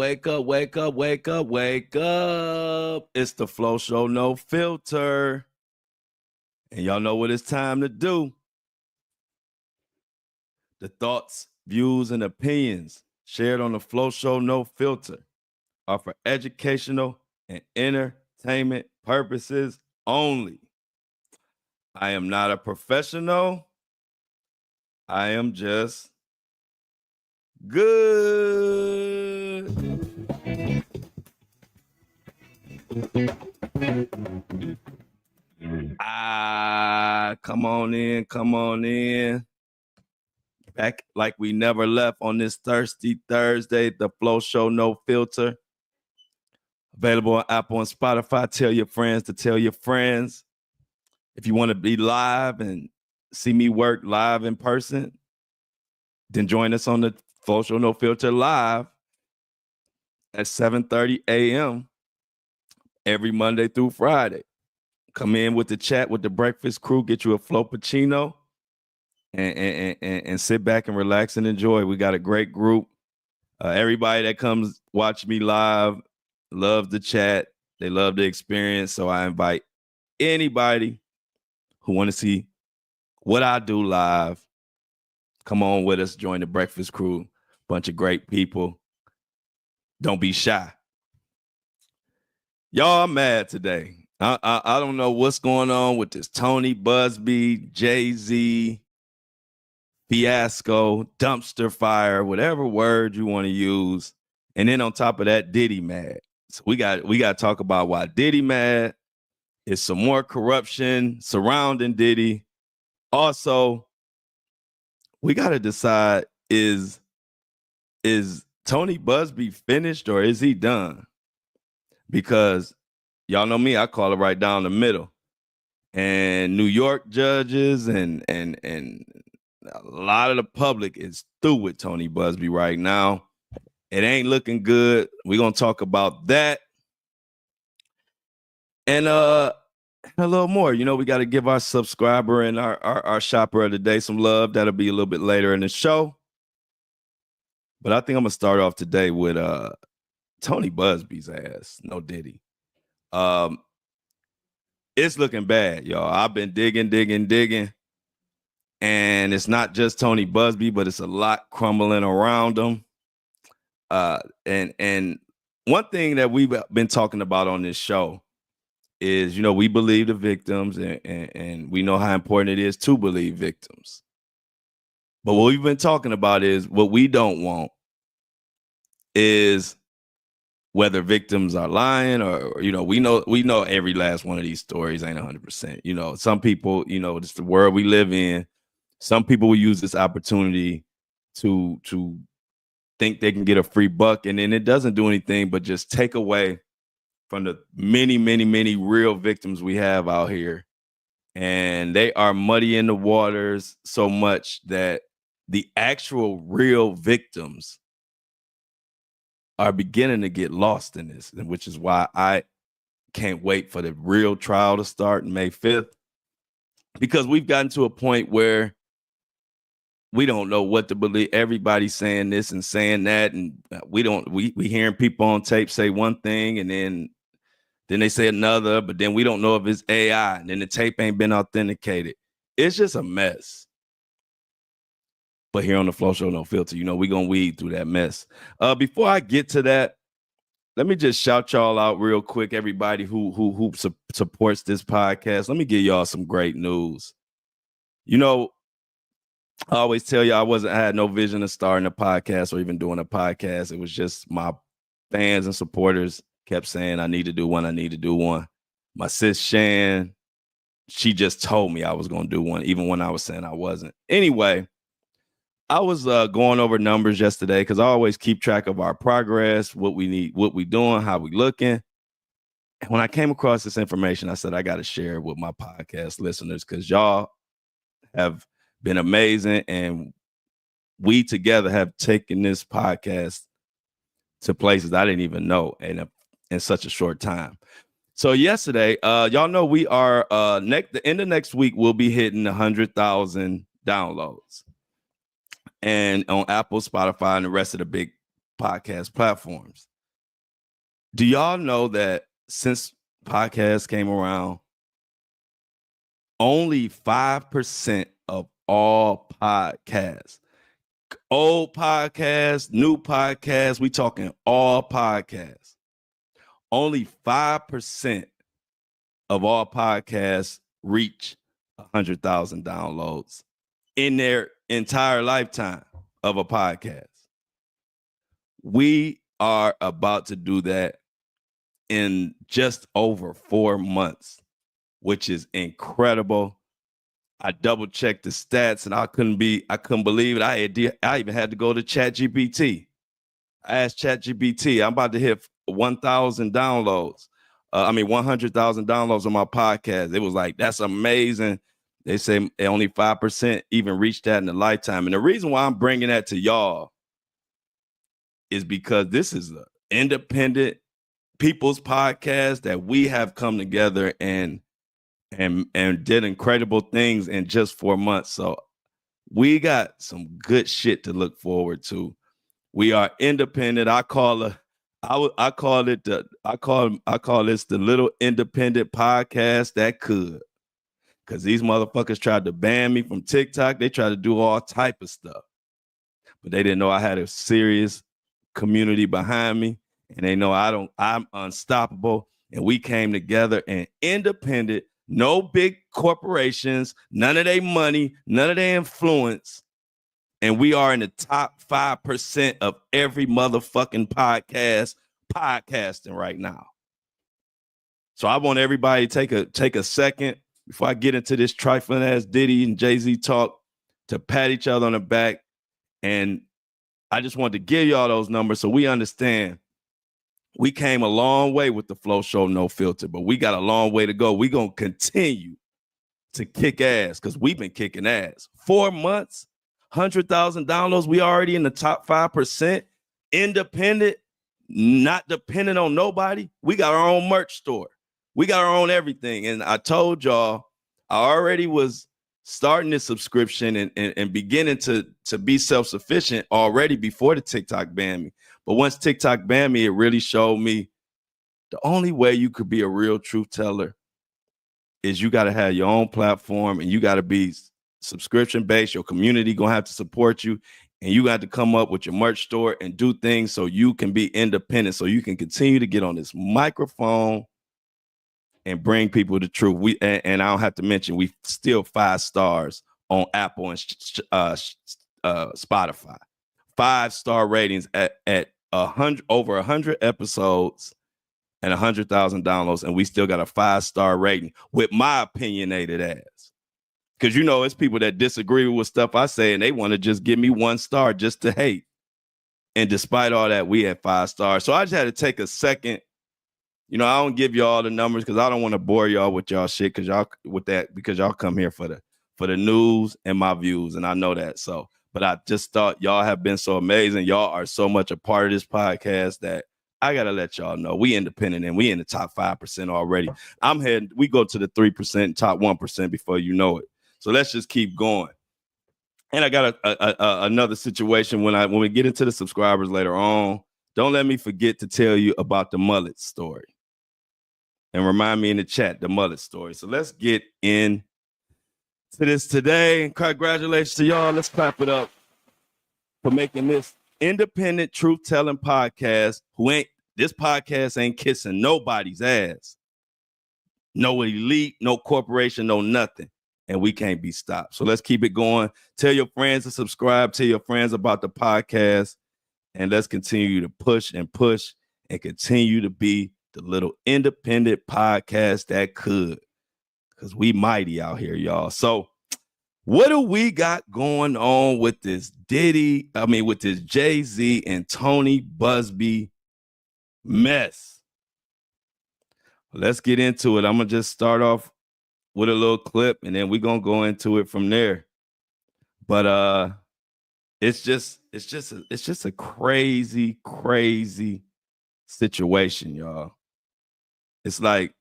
wake up, wake up, wake up, wake up. It's the Flo Show No Filter. And y'all know what it's time to do. The thoughts, views, and opinions shared on the Flo Show No Filter are for educational and entertainment purposes only. I am not a professional. I am just good. Come on in, come on in. Back like we never left on this Thirsty Thursday, the Flo Show No Filter. Available on Apple and Spotify. Tell your friends to tell your friends. If you want to be live and see me work live in person, then join us on the Flo Show No Filter live at 7:30 a.m. every Monday through Friday. Come in with the chat with the breakfast crew, get you a Floppuccino, and sit back and relax and enjoy. We got a great group. Everybody that comes watch me live loves the chat. They love the experience. So I invite anybody who want to see what I do live, come on with us, join the breakfast crew. Bunch of great people. Don't be shy. Y'all, I'm mad today. I don't know what's going on with this Tony Buzbee, Jay-Z, fiasco, dumpster fire, whatever word you want to use. And then on top of that, Diddy mad. So we got to talk about why Diddy mad. Is some more corruption surrounding Diddy. Also, we got to decide, is Tony Buzbee finished or is he done? Because y'all know me, I call it right down the middle. And New York judges and a lot of the public is through with Tony Buzbee right now. It ain't looking good. We're going to talk about that. And a little more. You know, we got to give our subscriber and our shopper of the day some love. That'll be a little bit later in the show. But I think I'm going to start off today with Tony Buzbee's ass. No Diddy. It's looking bad, y'all. I've been digging. And it's not just Tony Buzbee, but it's a lot crumbling around him. And one thing that we've been talking about on this show is, you know, we believe the victims and we know how important it is to believe victims. But what we've been talking about is what we don't want is whether victims are lying or, you know, we know every last one of these stories ain't 100%. You know, some people, you know, it's the world we live in. Some people will use this opportunity to think they can get a free buck, and then it doesn't do anything but just take away from the many real victims we have out here. And they are muddying the waters so much that the actual real victims are beginning to get lost in this, which is why I can't wait for the real trial to start May 5th, because we've gotten to a point where we don't know what to believe. Everybody's saying this and saying that, and we hearing people on tape say one thing and then they say another, but then we don't know if it's AI, and then the tape ain't been authenticated. It's just a mess. But here on the Flo Show No Filter, you know, we're going to weed through that mess. Before I get to that, let me just shout y'all out real quick, everybody who supports this podcast. Let me give y'all some great news. You know, I always tell you I had no vision of starting a podcast or even doing a podcast. It was just my fans and supporters kept saying I need to do one. My sis Shan, she just told me I was going to do one, even when I was saying I wasn't. Anyway, I was going over numbers yesterday because I always keep track of our progress, what we need, what we doing, how we looking. And when I came across this information, I said, I got to share it with my podcast listeners because y'all have been amazing. And we together have taken this podcast to places I didn't even know in such a short time. So yesterday, y'all know we are the end of next week, we'll be hitting 100,000 downloads. And on Apple, Spotify, and the rest of the big podcast platforms. Do y'all know that since podcasts came around, only 5% of all podcasts, old podcasts, new podcasts, we talking all podcasts, only 5% of all podcasts reach 100,000 downloads in their entire lifetime of a podcast. We are about to do that in just over 4 months, which is incredible. I double checked the stats and I couldn't believe it. I even had to go to ChatGPT. I asked ChatGPT, I'm about to hit 1,000 downloads. 100,000 downloads on my podcast. It was like, that's amazing. They say only 5% even reached that in a lifetime. And the reason why I'm bringing that to y'all is because this is an independent people's podcast that we have come together and did incredible things in just 4 months. So we got some good shit to look forward to. We are independent. I call this the little independent podcast that could. Because these motherfuckers tried to ban me from TikTok. They tried to do all type of stuff. But they didn't know I had a serious community behind me. And they know I'm unstoppable. And we came together and independent, no big corporations, none of their money, none of their influence. And we are in the top 5% of every motherfucking podcasting right now. So I want everybody to take a second before I get into this trifling ass Diddy and Jay-Z talk to pat each other on the back. And I just wanted to give y'all those numbers so we understand we came a long way with the Flo Show No Filter, but we got a long way to go. We're going to continue to kick ass because we've been kicking ass. 4 months, 100,000 downloads. We already in the top 5%. Independent, not dependent on nobody. We got our own merch store. We got our own everything. And I told y'all, I already was starting this subscription and beginning to be self-sufficient already before the TikTok banned me. But once TikTok banned me, it really showed me the only way you could be a real truth teller is you got to have your own platform and you got to be subscription-based. Your community going to have to support you. And you got to come up with your merch store and do things so you can be independent, so you can continue to get on this microphone and bring people the truth. And I don't have to mention, we still 5 stars on Apple and Spotify. 5-star ratings at over 100 episodes and 100,000 downloads, and we still got a 5-star rating with my opinionated ass. Because it's people that disagree with stuff I say, and they want to just give me 1 star just to hate. And despite all that, we had 5 stars. So I just had to take a second. I don't give y'all the numbers because I don't want to bore y'all with y'all shit because y'all come here for the news and my views, and I know that. So, but I just thought y'all have been so amazing. Y'all are so much a part of this podcast that I gotta let y'all know we independent and we in the top 5% already. We go to the 3%, top 1% before you know it. So let's just keep going. And I got another situation when we get into the subscribers later on. Don't let me forget to tell you about the mullet story. And remind me in the chat, the mullet story. So let's get in to this today. And congratulations to y'all. Let's clap it up for making this independent truth-telling podcast. This podcast ain't kissing nobody's ass. No elite, no corporation, no nothing. And we can't be stopped. So let's keep it going. Tell your friends to subscribe. Tell your friends about the podcast. And let's continue to push and continue to be the little independent podcast that could. Because we mighty out here, y'all. So what do we got going on with this with this Jay-Z and Tony Buzbee mess? Let's get into it. I'm going to just start off with a little clip, and then we're going to go into it from there. But it's just a crazy, crazy situation, y'all. It's like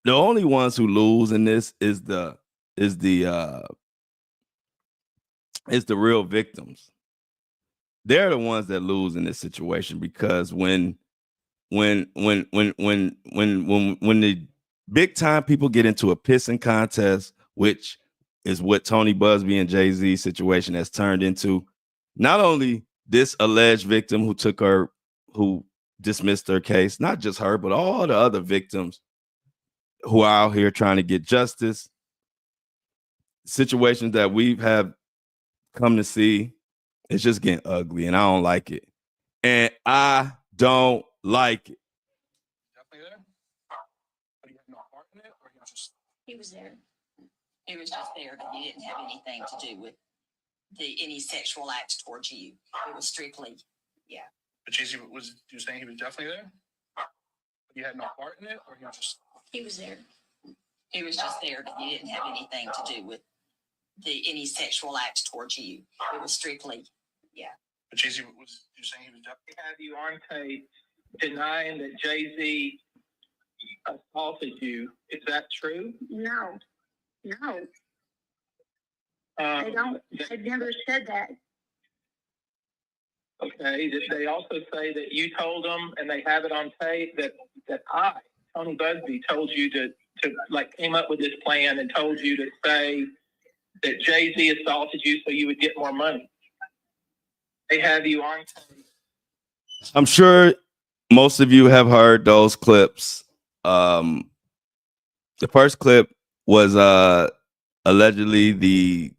the only ones who lose in this is the real victims. they're the ones that lose in this situation, because when the big time people get into a pissing contest, which is what Tony Buzbee and Jay-Z situation has turned into, not only this alleged victim who dismissed her case, not just her, but all the other victims who are out here trying to get justice, situations that we have come to see, it's just getting ugly, and I don't like it. And I don't like it. Definitely there? But he had no part in it, or he was just... He was there. He was just there, but he didn't have anything to do with any sexual acts towards you. It was strictly, yeah. But Jay-Z was, you saying he was definitely there? But he had no part in it, or he was just... He was there. He was just there, but he didn't have anything to do with any sexual acts towards you. It was strictly, yeah. But Jay-Z was, you saying he was definitely... Have you on tape denying that Jay-Z assaulted you? Is that true? No. I don't. I've never said that. Okay. Did they also say that you told them, and they have it on tape, that I, Tony Buzbee, told you to like came up with this plan and told you to say that Jay-Z assaulted you so you would get more money? They have you on tape. I'm sure most of you have heard those clips. The first clip was allegedly the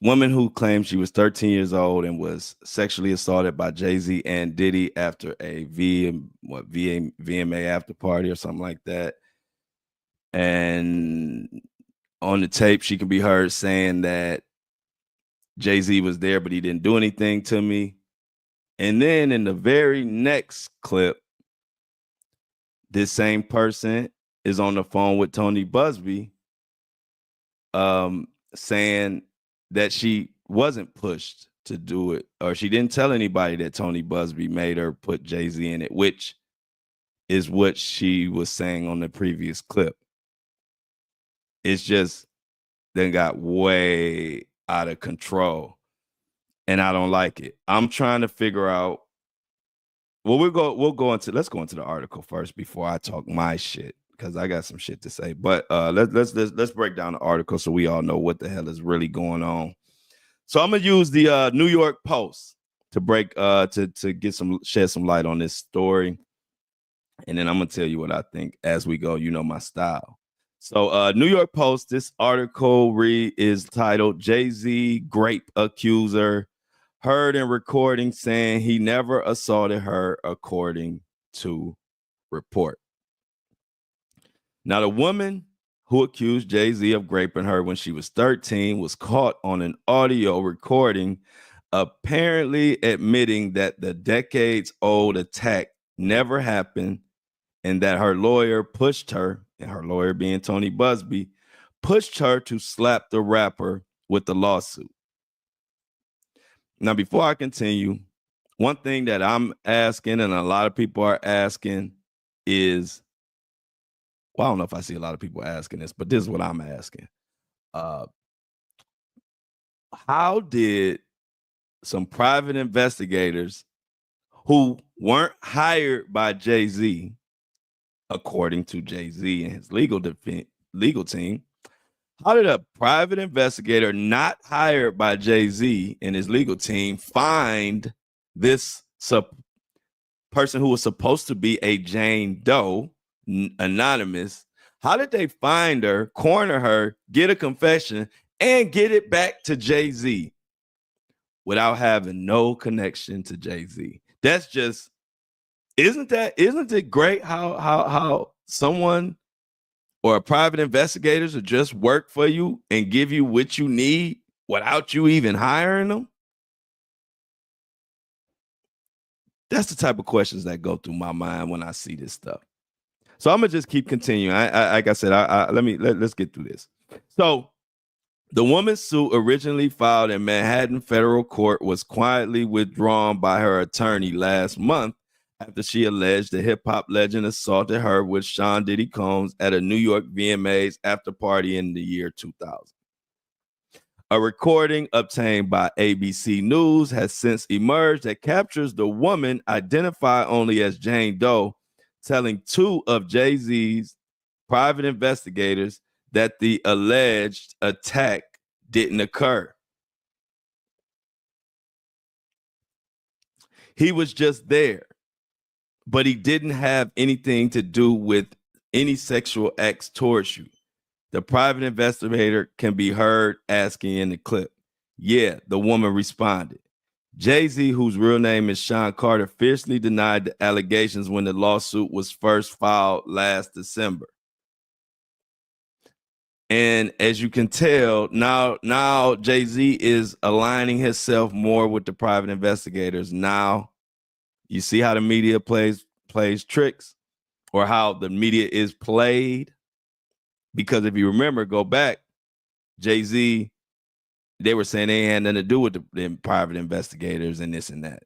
woman who claimed she was 13 years old and was sexually assaulted by Jay-Z and Diddy after a VMA after party or something like that. And on the tape, she can be heard saying that Jay-Z was there, but he didn't do anything to me. And then in the very next clip, this same person is on the phone with Tony Buzbee, saying that she wasn't pushed to do it, or she didn't tell anybody that Tony Buzbee made her put Jay-Z in it, which is what she was saying on the previous clip. It's just then got way out of control, and I don't like it. I'm trying to figure out. Well, let's go into the article first before I talk my shit, because I got some shit to say. But let's break down the article so we all know what the hell is really going on. So I'm gonna use the New York Post to break to shed some light on this story, and then I'm gonna tell you what I think as we go. You know my style. So New York Post, this article is titled "Jay-Z Grape Accuser Heard in Recording Saying He Never Assaulted Her," according to report. Now, the woman who accused Jay-Z of raping her when she was 13 was caught on an audio recording, apparently admitting that the decades-old attack never happened and that her lawyer pushed her, and her lawyer being Tony Buzbee, pushed her to slap the rapper with the lawsuit. Now, before I continue, one thing that I'm asking, and a lot of people are asking, is, well, I don't know if I see a lot of people asking this, but this is what I'm asking. How did some private investigators who weren't hired by Jay-Z, according to Jay-Z and his legal team, how did a private investigator not hired by Jay-Z and his legal team find this person who was supposed to be a Jane Doe, anonymous? How did they find her, corner her, get a confession, and get it back to Jay-Z without having no connection to Jay-Z? That's just, isn't it great how someone or a private investigators will just work for you and give you what you need without you even hiring them? That's the type of questions that go through my mind when I see this stuff. So I'm gonna just keep continuing. Like I said, let's get through this. So the woman's suit, originally filed in Manhattan federal court, was quietly withdrawn by her attorney last month after she alleged the hip-hop legend assaulted her with Sean Diddy Combs at a New York VMAs after party in the year 2000. A recording obtained by ABC News has since emerged that captures the woman identified only as Jane Doe telling two of Jay-Z's private investigators that the alleged attack didn't occur. He was just there, but he didn't have anything to do with any sexual acts towards you. The private investigator can be heard asking in the clip. Yeah, the woman responded. Jay-Z, whose real name is Sean Carter, fiercely denied the allegations when the lawsuit was first filed last December. And as you can tell, now Jay-Z is aligning himself more with the private investigators. Now, you see how the media plays tricks, or how the media is played. Because if you remember, go back, Jay-Z, they were saying they had nothing to do with the private investigators and this and that.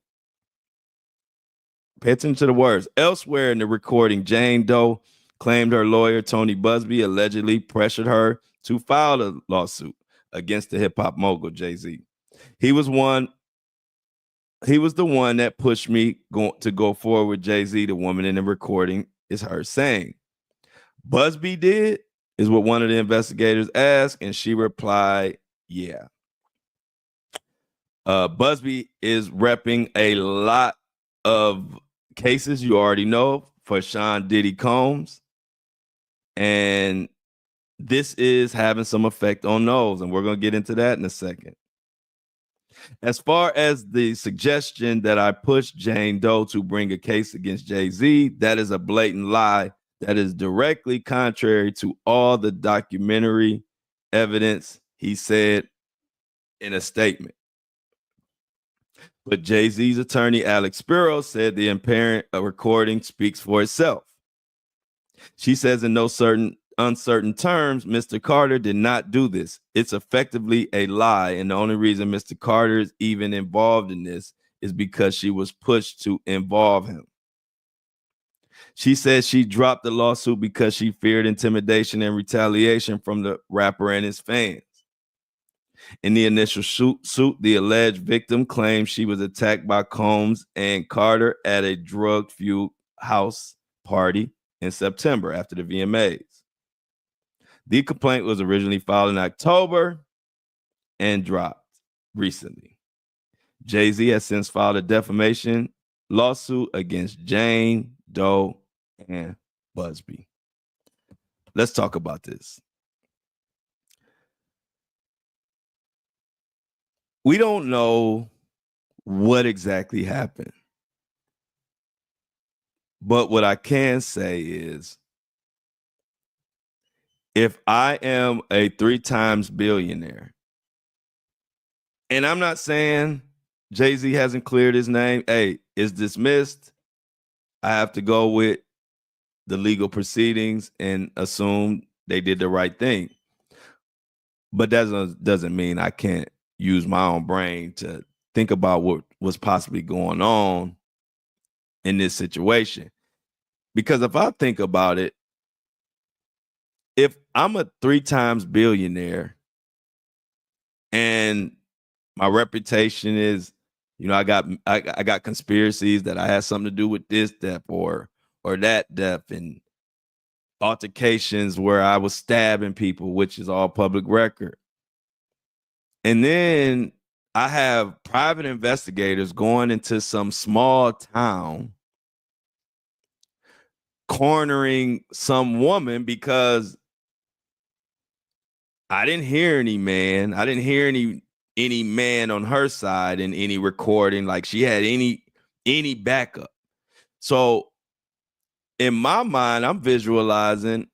Pay attention to the words. Elsewhere in the recording, Jane Doe claimed her lawyer, Tony Buzbee, allegedly pressured her to file a lawsuit against the hip-hop mogul, Jay-Z. He was the one that pushed me to go forward with Jay-Z. The woman in the recording is her saying. Buzbee did, is what one of the investigators asked, and she replied, yeah. Buzbee is repping a lot of cases you already know for Sean Diddy Combs, and this is having some effect on those, and we're going to get into that in a second. As far as the suggestion that I pushed Jane Doe to bring a case against Jay-Z, that is a blatant lie that is directly contrary to all the documentary evidence, he said in a statement. But Jay-Z's attorney, Alex Spiro, said the apparent recording speaks for itself. She says in no uncertain terms, Mr. Carter did not do this. It's effectively a lie, and the only reason Mr. Carter is even involved in this is because she was pushed to involve him. She says she dropped the lawsuit because she feared intimidation and retaliation from the rapper and his fans. In the initial suit, the alleged victim claimed she was attacked by Combs and Carter at a drug-fueled house party in September after the VMAs. The complaint was originally filed in October and dropped recently. Jay-Z has since filed a defamation lawsuit against Jane Doe and Buzbee. Let's talk about this. We don't know what exactly happened. But what I can say is, if I am a 3 times billionaire, and I'm not saying Jay-Z hasn't cleared his name, hey, it's dismissed, I have to go with the legal proceedings and assume they did the right thing. But that doesn't mean I can't use my own brain to think about what was possibly going on in this situation. Because if I think about it, if I'm a 3 times billionaire and my reputation is, I got conspiracies that I had something to do with this death or that death, and altercations where I was stabbing people, which is all public record. And then I have private investigators going into some small town, cornering some woman because I didn't hear any man. I didn't hear any man on her side in any recording, like she had any backup. So in my mind, I'm visualizing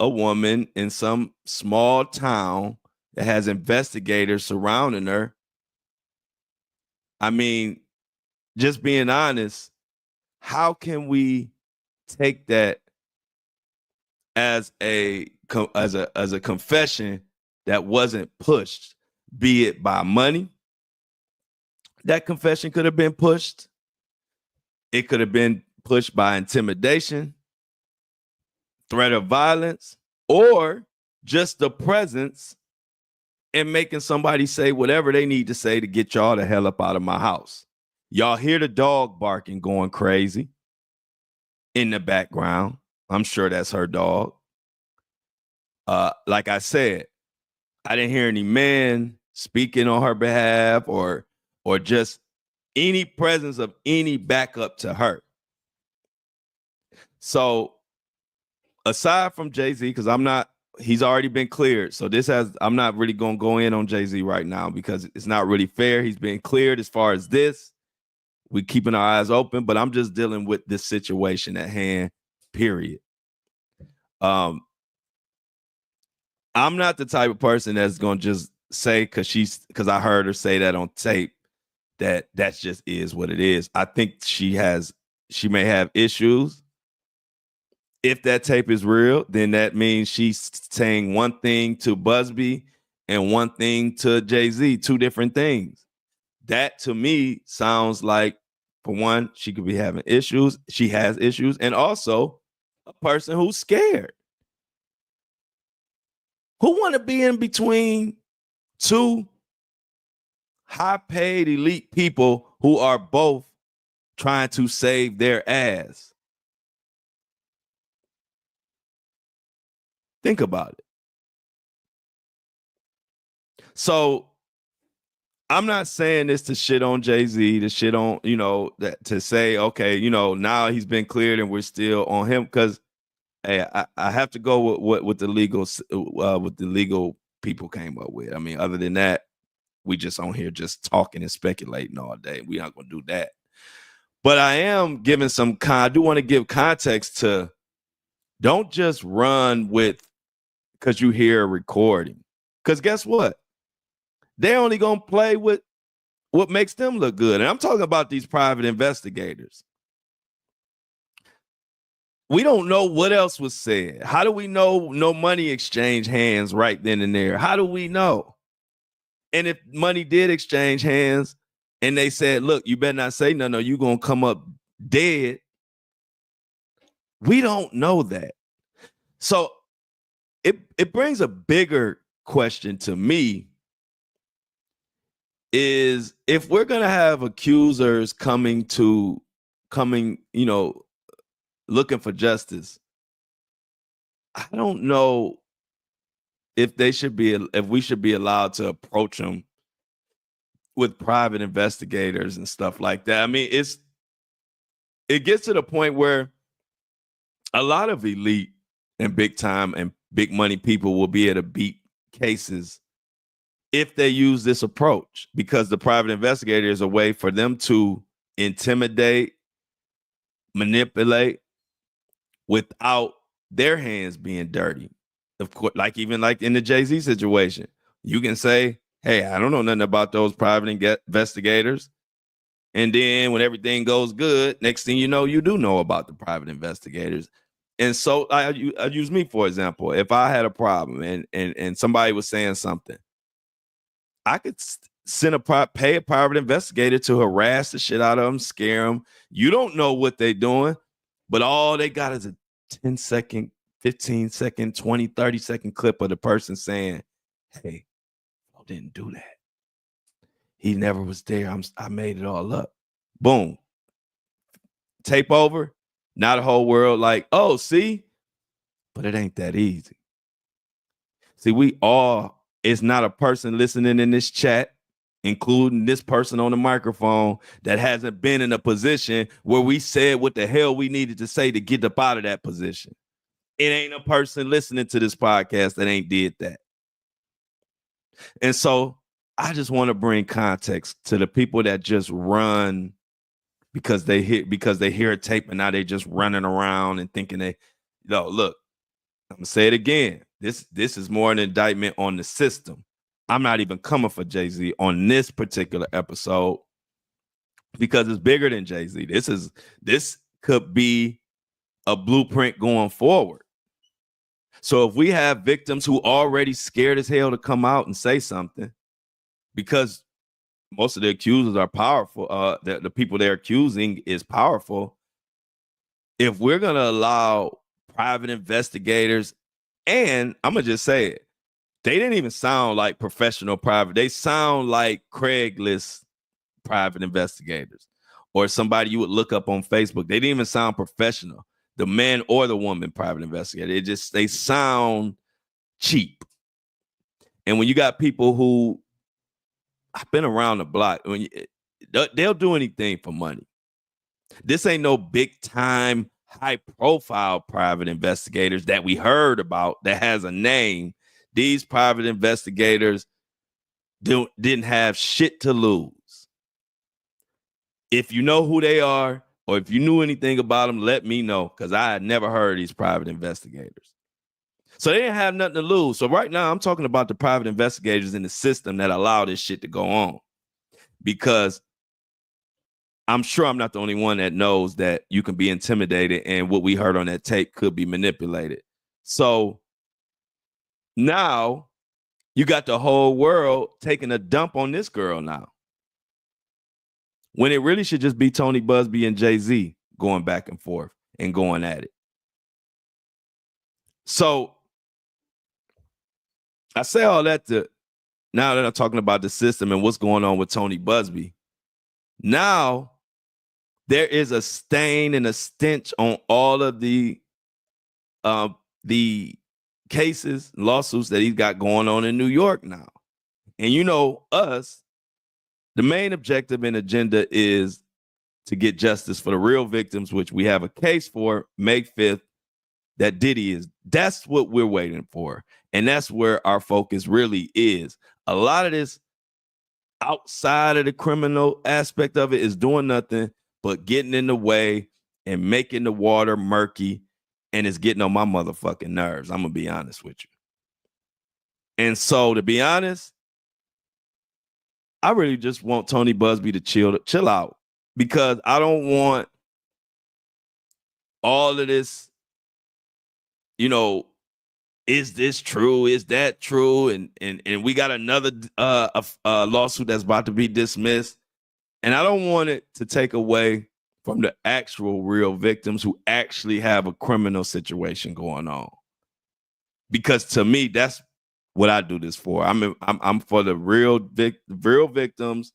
a woman in some small town that has investigators surrounding her. I mean, just being honest, how can we take that as a confession that wasn't pushed, be it by money? That confession could have been pushed. It could have been pushed by intimidation, threat of violence, or just the presence and making somebody say whatever they need to say to get y'all the hell up out of my house. Y'all hear the dog barking going crazy in the background. I'm sure that's her dog. Like I said, I didn't hear any men speaking on her behalf or just any presence of any backup to her. So aside from Jay-Z, because he's already been cleared. So I'm not really going to go in on Jay-Z right now because it's not really fair. He's been cleared as far as this. We're keeping our eyes open, but I'm just dealing with this situation at hand, period. I'm not the type of person that's going to just say, because I heard her say that on tape, that just is what it is. I think she may have issues. If that tape is real, then that means she's saying one thing to Buzbee and one thing to Jay-Z, two different things. That to me sounds like, for one, she could be having issues. She has issues, and also a person who's scared. Who want to be in between two high-paid elite people who are both trying to save their ass? Think about it. So I'm not saying this to shit on Jay-Z, to shit on, that to say, okay, now he's been cleared and we're still on him, because hey, I have to go with what the legal people came up with. I mean, other than that, we just on here just talking and speculating all day. We aren't gonna do that. But I am giving I do want to give context to, don't just run with because you hear a recording. Because guess what? They're only going to play with what makes them look good. And I'm talking about these private investigators. We don't know what else was said. How do we know no money exchanged hands right then and there? How do we know? And if money did exchange hands and they said, look, you better not say no, you're going to come up dead. We don't know that. So it brings a bigger question to me, is if we're going to have accusers coming, looking for justice, I don't know if we should be allowed to approach them with private investigators and stuff like that. I mean, it gets to the point where a lot of elite and big time and big money people will be able to beat cases if they use this approach, because the private investigator is a way for them to intimidate, manipulate without their hands being dirty. Of course, even like in the Jay-Z situation, you can say, hey, I don't know nothing about those private investigators. And then when everything goes good, next thing you know, you do know about the private investigators. And so I use me, for example. If I had a problem and somebody was saying something, I could pay a private investigator to harass the shit out of them, scare them. You don't know what they're doing, but all they got is a 10-second, 15-second, 20, 30-second clip of the person saying, hey, I didn't do that. He never was there. I made it all up. Boom. Tape over. Now the whole world like, oh, see? But it ain't that easy. See, it's not a person listening in this chat, including this person on the microphone, that hasn't been in a position where we said what the hell we needed to say to get up out of that position. It ain't a person listening to this podcast that ain't did that. And so I just want to bring context to the people that just run because they hear a tape and now they just running around and thinking look, I'm gonna say it again. This is more an indictment on the system. I'm not even coming for Jay-Z on this particular episode because it's bigger than Jay-Z. This could be a blueprint going forward. So if we have victims who already scared as hell to come out and say something, because most of the accusers are powerful, the people they're accusing is powerful. If we're going to allow private investigators, and I'm going to just say it, they didn't even sound like professional private. They sound like Craigslist private investigators or somebody you would look up on Facebook. They didn't even sound professional. The man or the woman private investigator. They sound cheap. And when you got people who I've been around the block, they'll do anything for money. This ain't no big time, high profile private investigators that we heard about that has a name. These private investigators didn't have shit to lose. If you know who they are, or if you knew anything about them, let me know, because I had never heard of these private investigators. So they didn't have nothing to lose. So right now I'm talking about the private investigators in the system that allow this shit to go on, because I'm sure I'm not the only one that knows that you can be intimidated and what we heard on that tape could be manipulated. So now you got the whole world taking a dump on this girl now, when it really should just be Tony Buzbee and Jay-Z going back and forth and going at it. So I say all that to, now that I'm talking about the system and what's going on with Tony Buzbee, now there is a stain and a stench on all of the cases, lawsuits that he's got going on in New York now. And you know, us, the main objective and agenda is to get justice for the real victims, which we have a case for May 5th that Diddy is. That's what we're waiting for. And that's where our focus really is. A lot of this outside of the criminal aspect of it is doing nothing but getting in the way and making the water murky, and it's getting on my motherfucking nerves. I'm gonna be honest with you. And so, to be honest, I really just want Tony Buzbee to chill out, because I don't want all of this, you know, is this true? Is that true? And we got another lawsuit that's about to be dismissed. And I don't want it to take away from the actual real victims who actually have a criminal situation going on. Because to me, that's what I do this for. I'm for the real victims.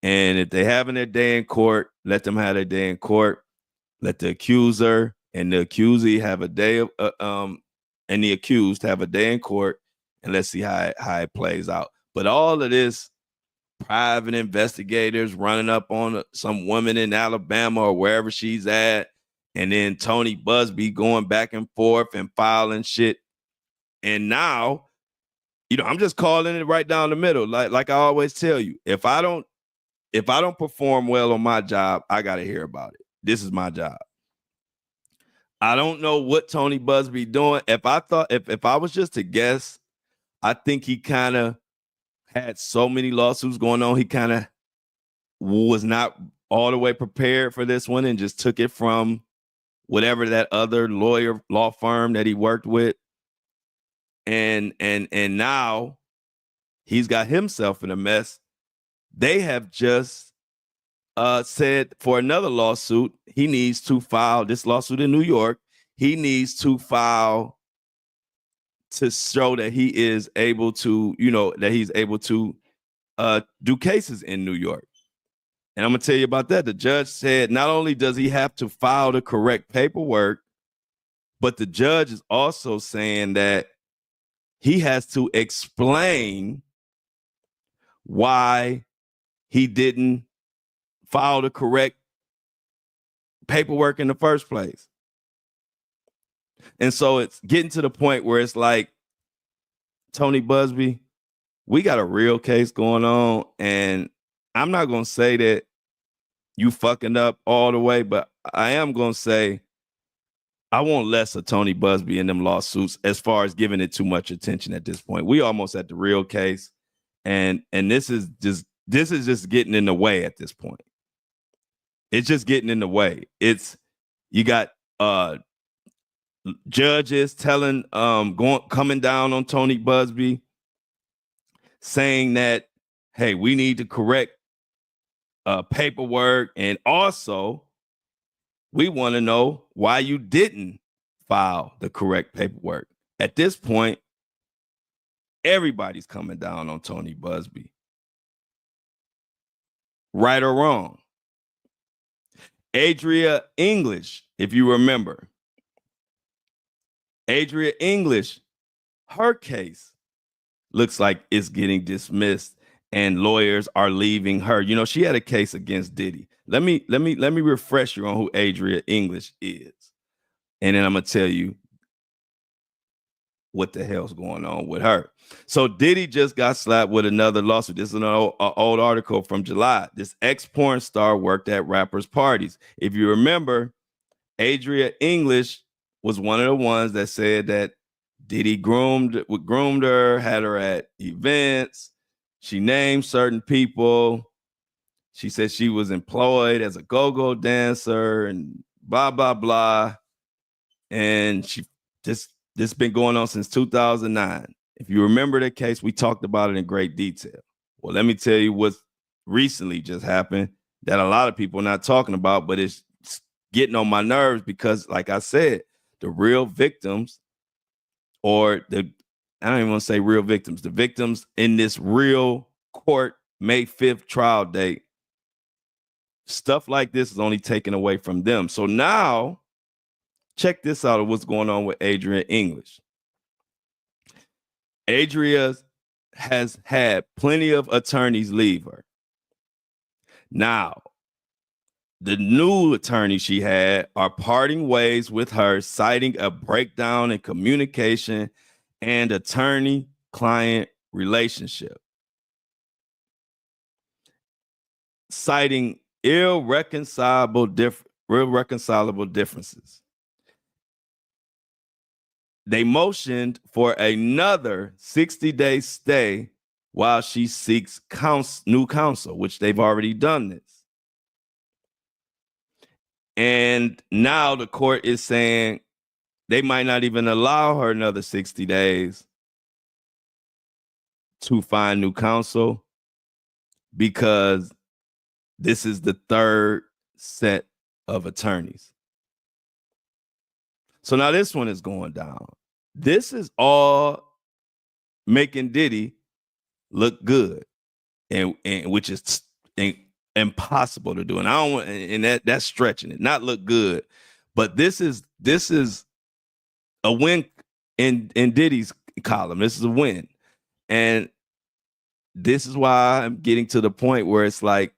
And if they having their day in court, let them have their day in court. Let the accuser and the accusee have a day of and the accused have a day in court, and let's see how it plays out. But all of this private investigators running up on some woman in Alabama or wherever she's at, and then Tony Buzbee going back and forth and filing shit. And now, you know, I'm just calling it right down the middle. Like I always tell you, if I don't perform well on my job, I got to hear about it. This is my job. I don't know what Tony Buzbee doing. If I was just to guess, I think he kind of had so many lawsuits going on. He kind of was not all the way prepared for this one and just took it from whatever that other law firm that he worked with. And now he's got himself in a mess. They have just said for another lawsuit, he needs to file this lawsuit in New York. He needs to file to show that he is able to, you know, that he's able to do cases in New York. And I'm going to tell you about that. The judge said not only does he have to file the correct paperwork, but the judge is also saying that he has to explain why he didn't file the correct paperwork in the first place. And so it's getting to the point where it's like, Tony Buzbee, we got a real case going on, and I'm not going to say that you fucking up all the way, but I am going to say I want less of Tony Buzbee in them lawsuits as far as giving it too much attention at this point. We almost at the real case, and this is just getting in the way at this point. It's just getting in the way. You got judges telling coming down on Tony Buzbee, saying that, hey, we need to correct paperwork, and also we want to know why you didn't file the correct paperwork. At this point, Everybody's coming down on Tony Buzbee. Right or wrong. Adria English, if you remember. Adria English, her case looks like it's getting dismissed and lawyers are leaving her. You know, she had a case against Diddy. Let me refresh you on who Adria English is. And then I'm going to tell you what the hell's going on with her. So Diddy just got slapped with another lawsuit. This is an old article from July. This ex-porn star worked at rappers' parties. If you remember, Adria English was one of the ones that said that Diddy groomed her, had her at events. She named certain people. She said she was employed as a go-go dancer and blah, blah, blah. And she this been going on since 2009. If you remember the case, we talked about it in great detail. Well, let me tell you what recently just happened that a lot of people are not talking about, but it's getting on my nerves because, like I said, the real victims, or I don't even want to say real victims, the victims in this real court May 5th trial date, stuff like this is only taken away from them. So now, check this out of what's going on with Adria English. Adria has had plenty of attorneys leave her. Now, the new attorneys she had are parting ways with her, citing a breakdown in communication and attorney-client relationship, citing irreconcilable differences. They motioned for another 60-day stay while she seeks new counsel, which they've already done this. And now the court is saying they might not even allow her another 60 days to find new counsel because this is the third set of attorneys. So now this one is going down. This is all making Diddy look good, and which is impossible to do. And I don't want, and that's stretching it, not look good. But this is a win in Diddy's column. This is a win. And this is why I'm getting to the point where it's like,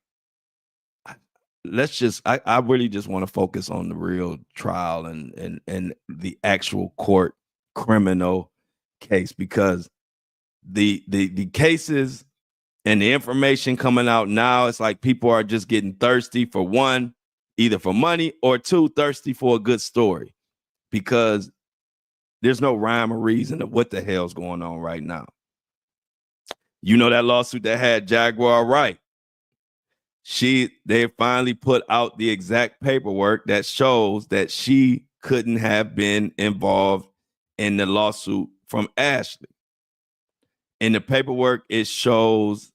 I really just want to focus on the real trial and the actual court criminal case, because the cases and the information coming out now, it's like people are just getting thirsty for one, either for money, or two, thirsty for a good story, because there's no rhyme or reason of what the hell's going on right now. You know that lawsuit that had Jaguar Wright? They finally put out the exact paperwork that shows that she couldn't have been involved in the lawsuit from Ashley. In the paperwork, it shows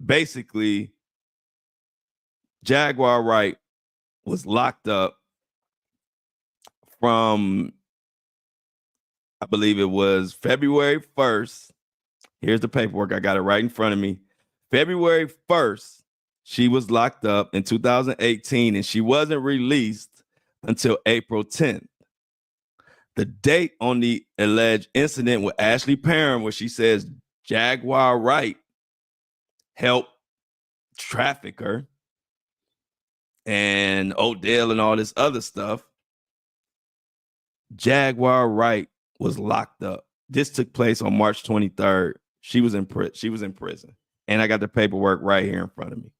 basically Jaguar Wright was locked up from, I believe it was February 1st. Here's the paperwork. I got it right in front of me. February 1st, she was locked up in 2018, and she wasn't released until April 10th. The date on the alleged incident with Ashley Perrin, where she says Jaguar Wright helped traffic her and Odell and all this other stuff, Jaguar Wright was locked up. This took place on March 23rd. She was in prison. And I got the paperwork right here in front of me.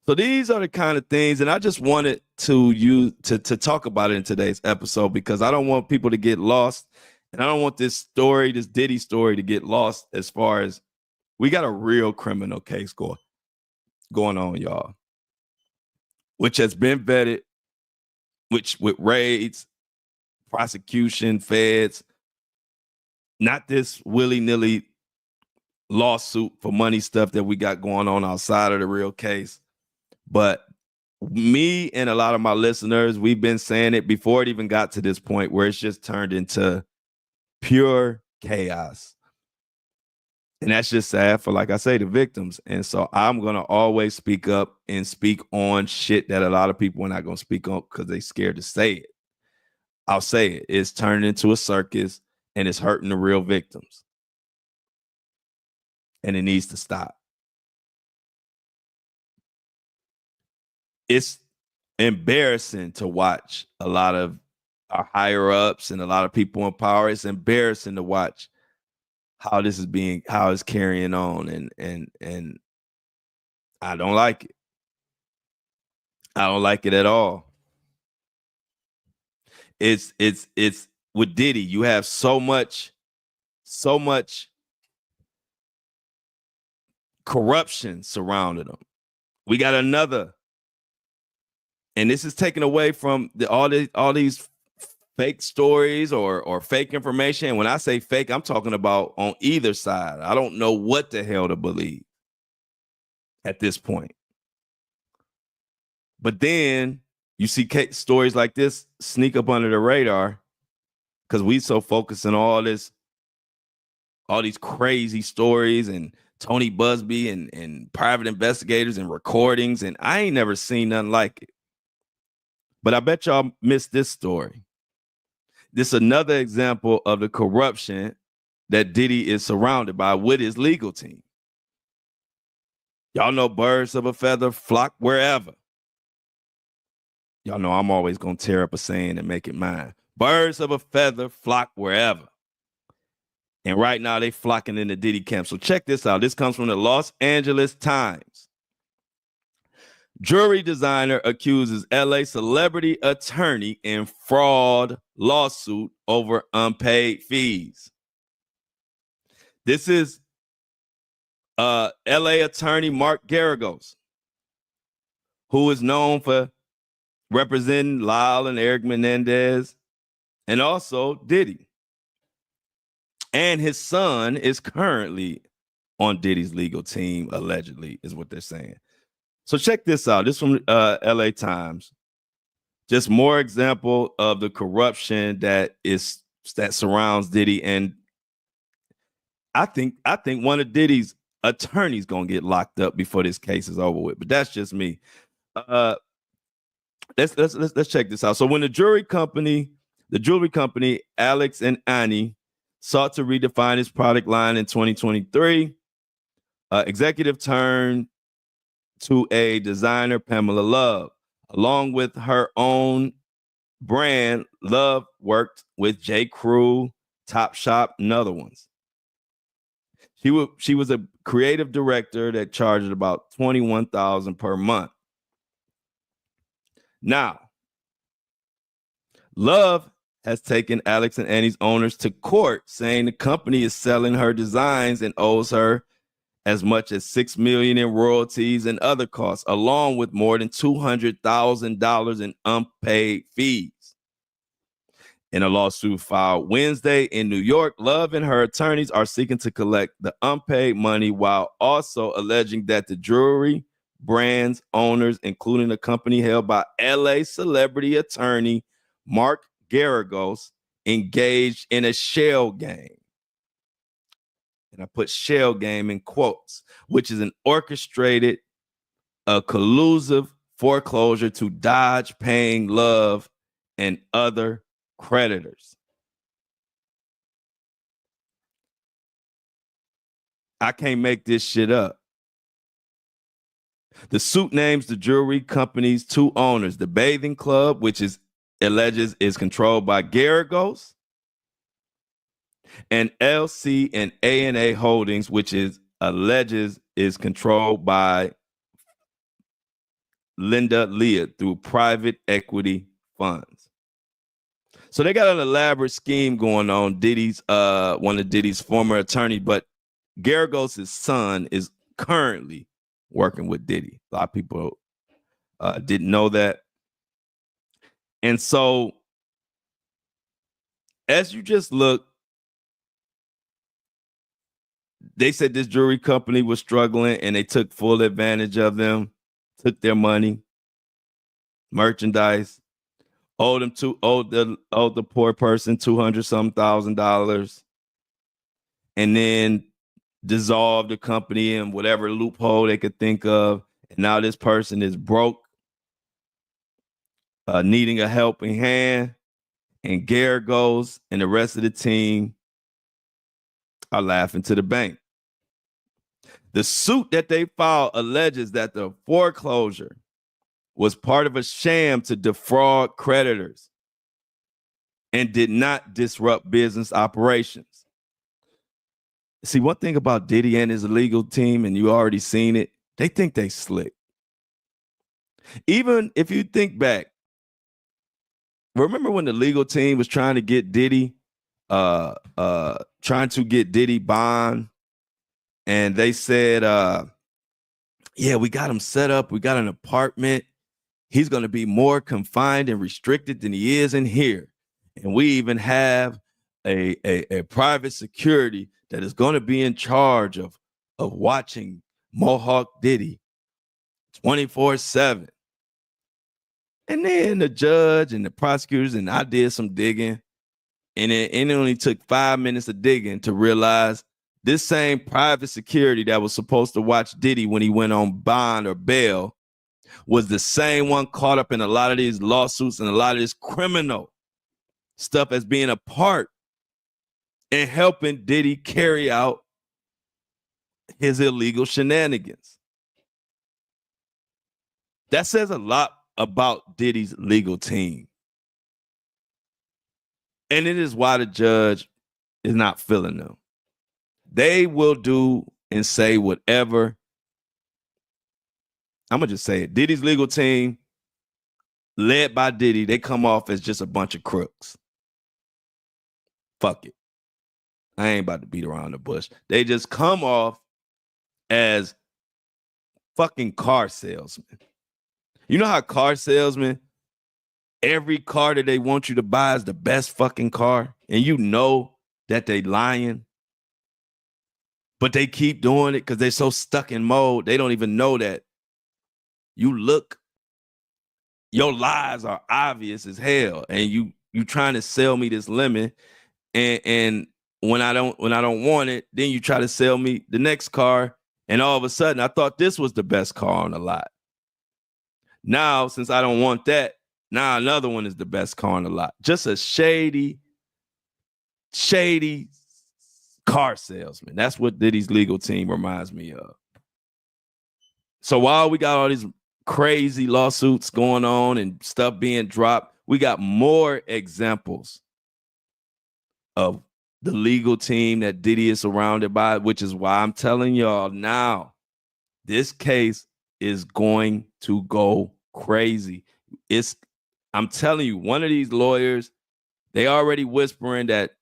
So these are the kind of things, and I just wanted to talk about it in today's episode, because I don't want people to get lost, and I don't want this Diddy story to get lost, as far as we got a real criminal case going on, y'all, which has been vetted, which with raids, prosecution, feds, not this willy-nilly lawsuit for money stuff that we got going on outside of the real case. But me and a lot of my listeners, we've been saying it before it even got to this point where it's just turned into pure chaos. And that's just sad for, like I say, the victims. And so I'm going to always speak up and speak on shit that a lot of people are not going to speak on because they're scared to say it. I'll say it. It's turned into a circus and it's hurting the real victims. And it needs to stop. It's embarrassing to watch a lot of our higher ups and a lot of people in power. It's embarrassing to watch how this is how it's carrying on, and I don't like it. I don't like it at all. It's with Diddy, you have so much corruption surrounding him. We got another, and this is taken away from all these fake stories or fake information. When I say fake, I'm talking about on either side. I don't know what the hell to believe at this point. But then you see stories like this sneak up under the radar because we so focused on all these crazy stories and Tony Buzbee and private investigators and recordings, and I ain't never seen nothing like it. But I bet y'all missed this story. This is another example of the corruption that Diddy is surrounded by with his legal team. Y'all know birds of a feather flock wherever. Y'all know I'm always going to tear up a saying and make it mine. Birds of a feather flock wherever. And right now they flocking in the Diddy camp. So check this out. This comes from the Los Angeles Times. Jewelry designer accuses LA celebrity attorney in fraud lawsuit over unpaid fees. This is LA attorney Mark Garagos, who is known for representing Lyle and Eric Menendez and also Diddy. And his son is currently on Diddy's legal team, allegedly, is what they're saying. So check this out. This from LA Times. Just more example of the corruption that surrounds Diddy. And I think one of Diddy's attorneys gonna get locked up before this case is over with. But that's just me. Let's check this out. So when the jewelry company Alex and Ani sought to redefine its product line in 2023, executive turned to a designer, Pamela Love. Along with her own brand, Love worked with J. Crew, Topshop, and other ones. She was a creative director that charged about $21,000 per month. Now, Love has taken Alex and Annie's owners to court, saying the company is selling her designs and owes her as much as $6 million in royalties and other costs, along with more than $200,000 in unpaid fees. In a lawsuit filed Wednesday in New York, Love and her attorneys are seeking to collect the unpaid money while also alleging that the jewelry brand's owners, including the company held by LA celebrity attorney Mark Garagos, engaged in a shell game. And I put shell game in quotes, which is an orchestrated, collusive foreclosure to dodge paying Love and other creditors. I can't make this shit up. The suit names the jewelry company's two owners, the Bathing Club, which alleges is controlled by Garagos, and LC and A&A Holdings, which alleges is controlled by Linda Leah through private equity funds. So they got an elaborate scheme going on. Diddy's one of Diddy's former attorneys, but Garagos' son is currently working with Diddy. A lot of people didn't know that. And so as you just look, they said this jewelry company was struggling and they took full advantage of them, took their money, merchandise, owed the poor person $200,000, and then dissolved the company in whatever loophole they could think of. And now this person is broke, needing a helping hand. And Garrett goes and the rest of the team are laughing to the bank. The suit that they filed alleges that the foreclosure was part of a sham to defraud creditors and did not disrupt business operations. See, one thing about Diddy and his legal team, and you already seen it, they think they slick. Even if you think back, remember when the legal team was trying to get Diddy, bond, and they said, yeah, we got him set up. We got an apartment. He's going to be more confined and restricted than he is in here. And we even have a private security that is going to be in charge of watching Mohawk Diddy 24/7. And then the judge and the prosecutors and I did some digging, and it only took 5 minutes of digging to realize this same private security that was supposed to watch Diddy when he went on bond or bail was the same one caught up in a lot of these lawsuits and a lot of this criminal stuff as being a part in helping Diddy carry out his illegal shenanigans. That says a lot about Diddy's legal team. And it is why the judge is not feeling them. They will do and say whatever. I'm going to just say it. Diddy's legal team, led by Diddy, they come off as just a bunch of crooks. Fuck it. I ain't about to beat around the bush. They just come off as fucking car salesmen. You know how car salesmen, every car that they want you to buy is the best fucking car, and you know that they lying, but they keep doing it because they're so stuck in mode. They don't even know that your lies are obvious as hell, and you trying to sell me this lemon, and when I don't want it, then you try to sell me the next car, and all of a sudden I thought this was the best car on the lot. Now, since I don't want that, now another one is the best car on the lot. Just a shady car salesman. That's what Diddy's legal team reminds me of. So while we got all these crazy lawsuits going on and stuff being dropped, we got more examples of the legal team that Diddy is surrounded by, which is why I'm telling y'all now, this case is going to go crazy. I'm telling you, one of these lawyers, they already whispering that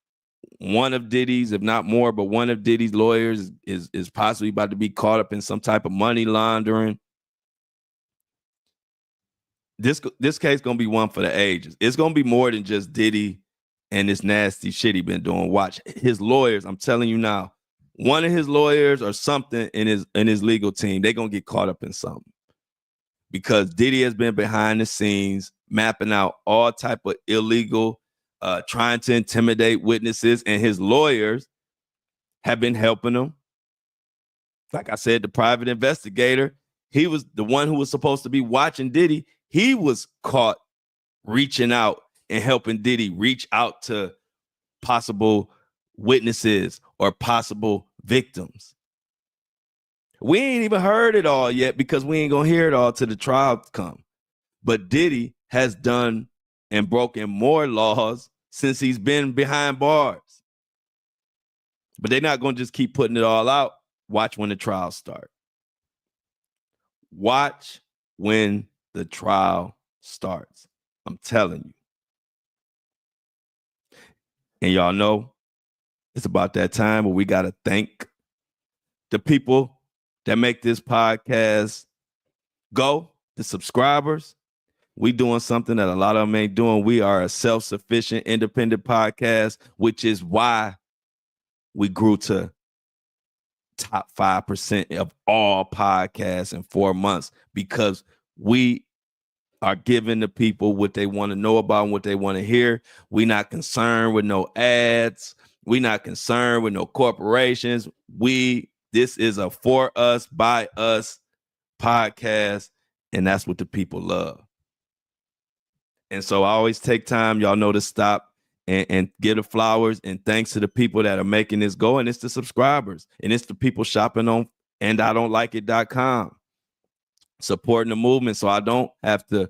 one of Diddy's, if not more, but one of Diddy's lawyers is possibly about to be caught up in some type of money laundering. This case gonna be one for the ages. It's gonna be more than just Diddy and this nasty shit he been doing. Watch his lawyers. I'm telling you now, one of his lawyers or something in his legal team, they're gonna get caught up in something. Because Diddy has been behind the scenes mapping out all type of illegal, trying to intimidate witnesses, and his lawyers have been helping him. Like I said, the private investigator, he was the one who was supposed to be watching Diddy. He was caught reaching out and helping Diddy reach out to possible witnesses or possible victims. We ain't even heard it all yet because we ain't gonna hear it all till the trial come. But Diddy has done and broken more laws since he's been behind bars. But they're not gonna just keep putting it all out. Watch when the trial starts. Watch when the trial starts. I'm telling you. And y'all know it's about that time where we gotta thank the people that make this podcast go, the subscribers. We doing something that a lot of them ain't doing. We are a self-sufficient, independent podcast, which is why we grew to top 5% of all podcasts in 4 months, because we are giving the people what they want to know about and what they want to hear. We not concerned with no ads. We not concerned with no corporations. This is a for us, by us podcast, and that's what the people love. And so I always take time, y'all know, to stop and give the flowers and thanks to the people that are making this go. And it's the subscribers and it's the people shopping on andidon'tlikeit.com, supporting the movement. So I don't have to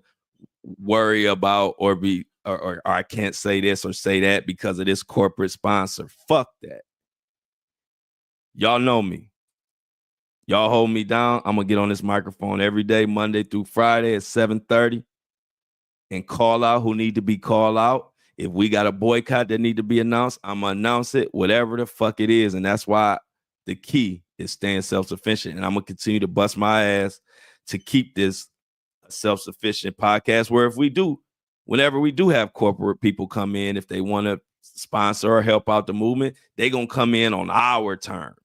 worry about or I can't say this or say that because of this corporate sponsor. Fuck that. Y'all know me. Y'all hold me down. I'm gonna get on this microphone every day, Monday through Friday at 7:30, and call out who need to be called out. If we got a boycott that need to be announced, I'm gonna announce it, whatever the fuck it is. And that's why the key is staying self-sufficient. And I'm gonna continue to bust my ass to keep this self-sufficient podcast where whenever we do have corporate people come in, if they want to sponsor or help out the movement, they gonna come in on our terms.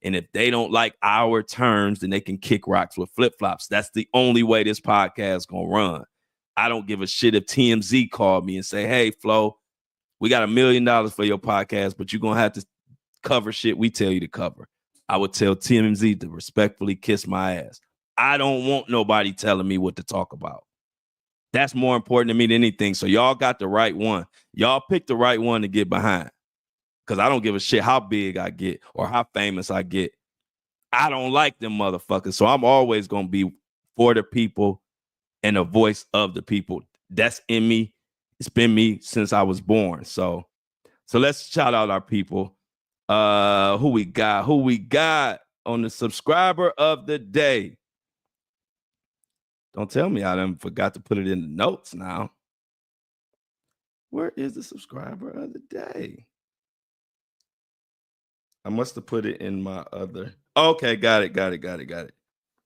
And if they don't like our terms, then they can kick rocks with flip-flops. That's the only way this podcast is gonna run. I don't give a shit if TMZ called me and say, hey, Flo, we got $1 million for your podcast, but you're going to have to cover shit we tell you to cover. I would tell TMZ to respectfully kiss my ass. I don't want nobody telling me what to talk about. That's more important to me than anything. So y'all got the right one. Y'all pick the right one to get behind. Because I don't give a shit how big I get or how famous I get. I don't like them motherfuckers. So I'm always going to be for the people and a voice of the people. That's in me. It's been me since I was born. So let's shout out our people. Who we got on the subscriber of the day? Don't tell me I done forgot to put it in the notes now. Where is the subscriber of the day? I must have put it in my other. Okay, got it.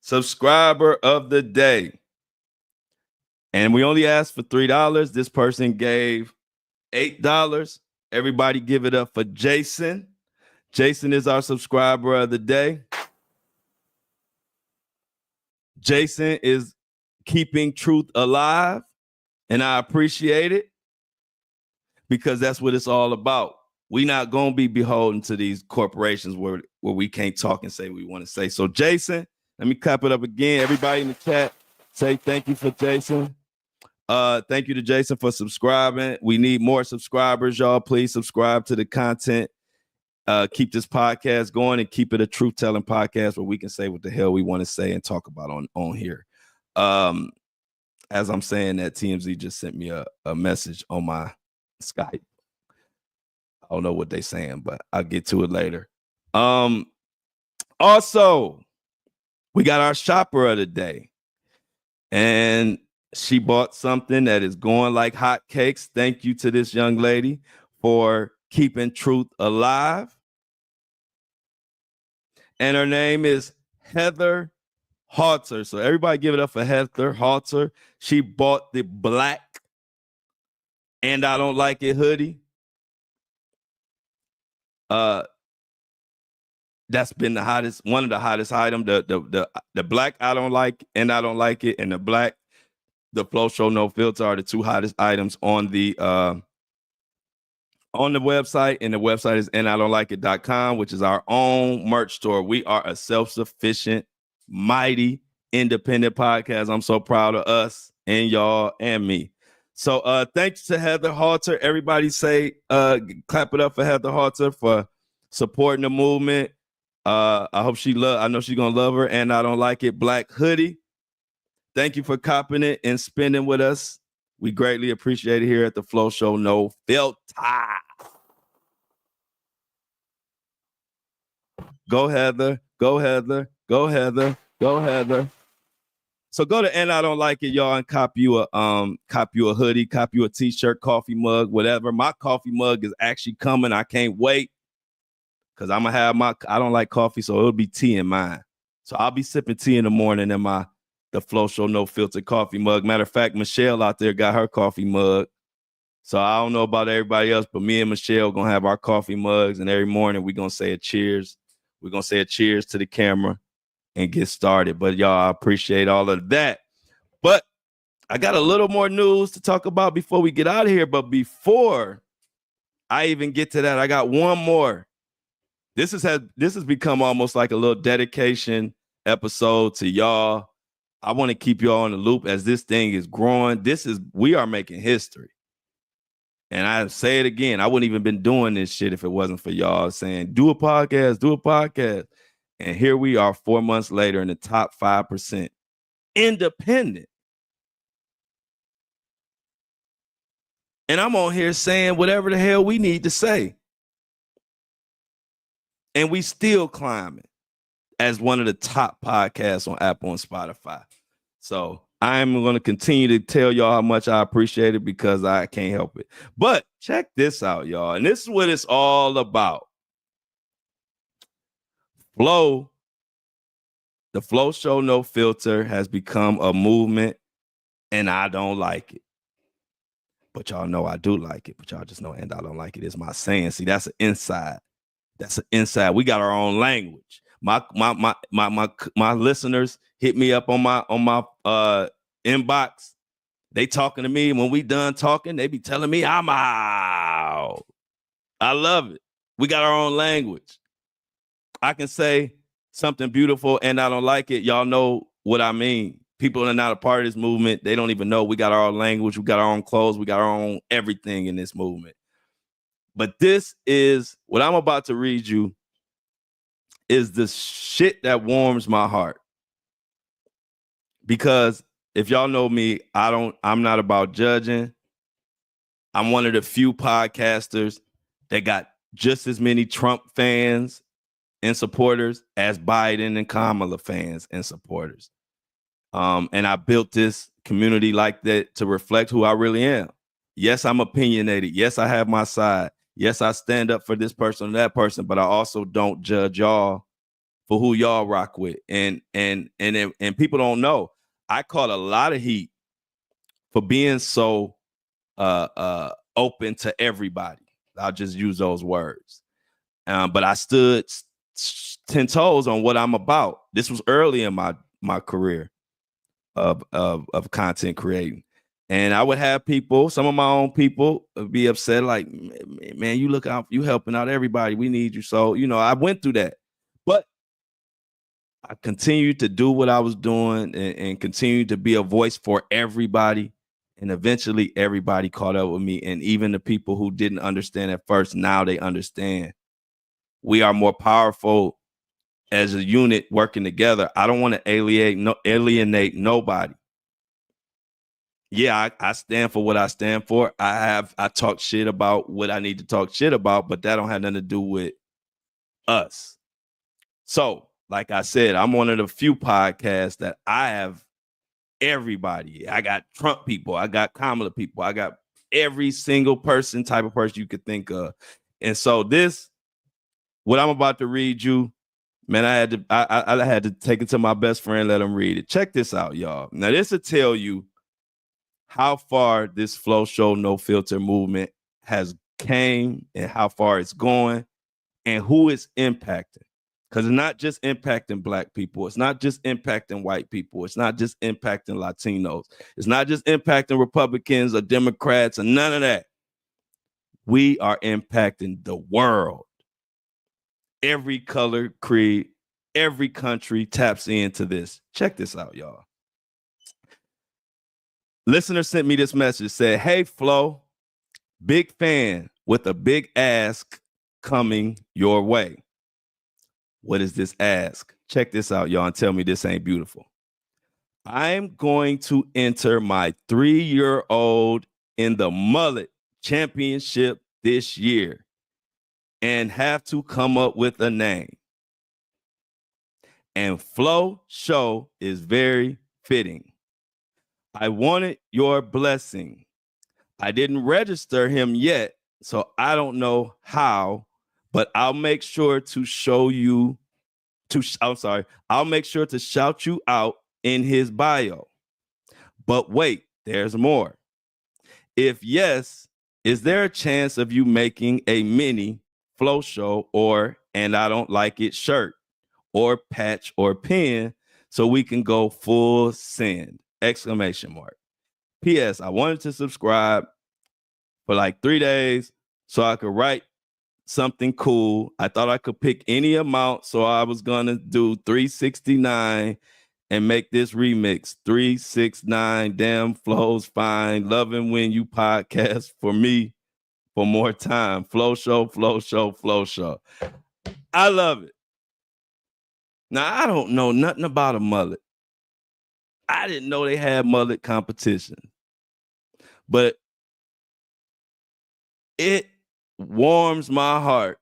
Subscriber of the day. And we only asked for $3. This person gave $8. Everybody give it up for Jason. Jason is our subscriber of the day. Jason is keeping truth alive, and I appreciate it because that's what it's all about. We're not going to be beholden to these corporations where we can't talk and say what we want to say. So, Jason, let me clap it up again. Everybody in the chat, say thank you for Jason. Thank you to Jason for subscribing. We need more subscribers, y'all. Please subscribe to the content. Keep this podcast going and keep it a truth-telling podcast where we can say what the hell we want to say and talk about on here. As I'm saying that, TMZ just sent me a message on my Skype. I don't know what they're saying, but I'll get to it later. Also, we got our shopper of the day. And she bought something that is going like hotcakes. Thank you to this young lady for keeping truth alive. And her name is Heather Halter. So everybody give it up for Heather Halter. She bought the black and I don't like it hoodie. That's been one of the hottest items. The black I don't like and I don't like it, and the Flo Show No Filter are the two hottest items on the website, and the website is andidon'tlikeit.com, which is our own merch store. We are a self-sufficient, mighty, independent podcast. I'm so proud of us and y'all and me. So thanks to Heather Halter. Everybody say clap it up for Heather Halter for supporting the movement. I know she's gonna love her, and I don't like it black hoodie. Thank you for copping it and spending with us. We greatly appreciate it here at the Flo Show No Filter. Go Heather, go Heather, go Heather, go Heather. So go to And I Don't Like It, y'all, and cop you a hoodie, cop you a t-shirt, coffee mug, whatever. My coffee mug is actually coming. I can't wait. Because I'm gonna have I don't like coffee, so it'll be tea in mine. So I'll be sipping tea in the morning in the Flo Show No Filter coffee mug. Matter of fact, Michelle out there got her coffee mug. So I don't know about everybody else, but me and Michelle gonna have our coffee mugs, and every morning we're gonna say a cheers. We're gonna say a cheers to the camera and get started. But y'all, I appreciate all of that. But I got a little more news to talk about before we get out of here. But before I even get to that, I got one more. This has become almost like a little dedication episode to y'all. I want to keep y'all in the loop as this thing is growing. We are making history. And I say it again, I wouldn't even been doing this shit if it wasn't for y'all saying, do a podcast. And here we are 4 months later in the top 5%. Independent. And I'm on here saying whatever the hell we need to say. And we still climbing as one of the top podcasts on Apple and Spotify. So I'm going to continue to tell y'all how much I appreciate it because I can't help it. But check this out, y'all. And this is what it's all about. Flo, the Flo Show No Filter has become a movement, and I don't like it. But y'all know I do like it. But y'all just know, and I don't like it is my saying. See, that's an inside. That's an inside. We got our own language. My listeners hit me up on my inbox. They talking to me. When we done talking, they be telling me I'm out. I love it. We got our own language. I can say something beautiful and I don't like it. Y'all know what I mean. People are not a part of this movement. They don't even know. We got our own language. We got our own clothes. We got our own everything in this movement. But this is what I'm about to read you is the shit that warms my heart. Because if y'all know me, I'm not about judging. I'm one of the few podcasters that got just as many Trump fans and supporters as Biden and Kamala fans and supporters. And I built this community like that to reflect who I really am. Yes, I'm opinionated. Yes, I have my side. Yes, I stand up for this person or that person, but I also don't judge y'all for who y'all rock with. And people don't know. I caught a lot of heat for being so open to everybody. I'll just use those words. But I stood 10 toes on what I'm about. This was early in my career of content creating. And I would have people, some of my own people, be upset, like, man, you look out, you helping out everybody. We need you. So, I went through that. But I continued to do what I was doing and continued to be a voice for everybody. And eventually everybody caught up with me. And even the people who didn't understand at first, now they understand. We are more powerful as a unit working together. I don't want to alienate nobody. Yeah, I stand for what I stand for. I talk shit about what I need to talk shit about, but that don't have nothing to do with us. So, like I said, I'm one of the few podcasts that I have everybody. I got Trump people. I got Kamala people. I got every single type of person you could think of. And so what I'm about to read you, man, I had to take it to my best friend, let him read it. Check this out, y'all. Now, this will tell you how far this Flo Show No Filter movement has came and how far it's going and who it's impacting. Because it's not just impacting Black people. It's not just impacting white people. It's not just impacting Latinos. It's not just impacting Republicans or Democrats or none of that. We are impacting the world. Every color, creed, every country taps into this. Check this out, y'all. Listener sent me this message, said, hey, Flo, big fan with a big ask coming your way. What is this ask? Check this out, y'all, and tell me this ain't beautiful. I'm going to enter my 3-year-old in the mullet championship this year and have to come up with a name. And Flo Show is very fitting. I wanted your blessing. I didn't register him yet, so I don't know how, but I'll make sure to I'll make sure to shout you out in his bio. But wait, there's more. If yes, is there a chance of you making a mini Flo Show or and I don't like it shirt or patch or pin so we can go full send? Exclamation mark. P.S. I wanted to subscribe for like 3 days so I could write something cool. I thought I could pick any amount, so I was gonna do 369 and make this remix 369. Damn, flows fine. Loving when you podcast for me for more time. Flo Show, Flo Show, Flo Show. I love it. Now I don't know nothing about a mullet. I didn't know they had mullet competition, but it warms my heart.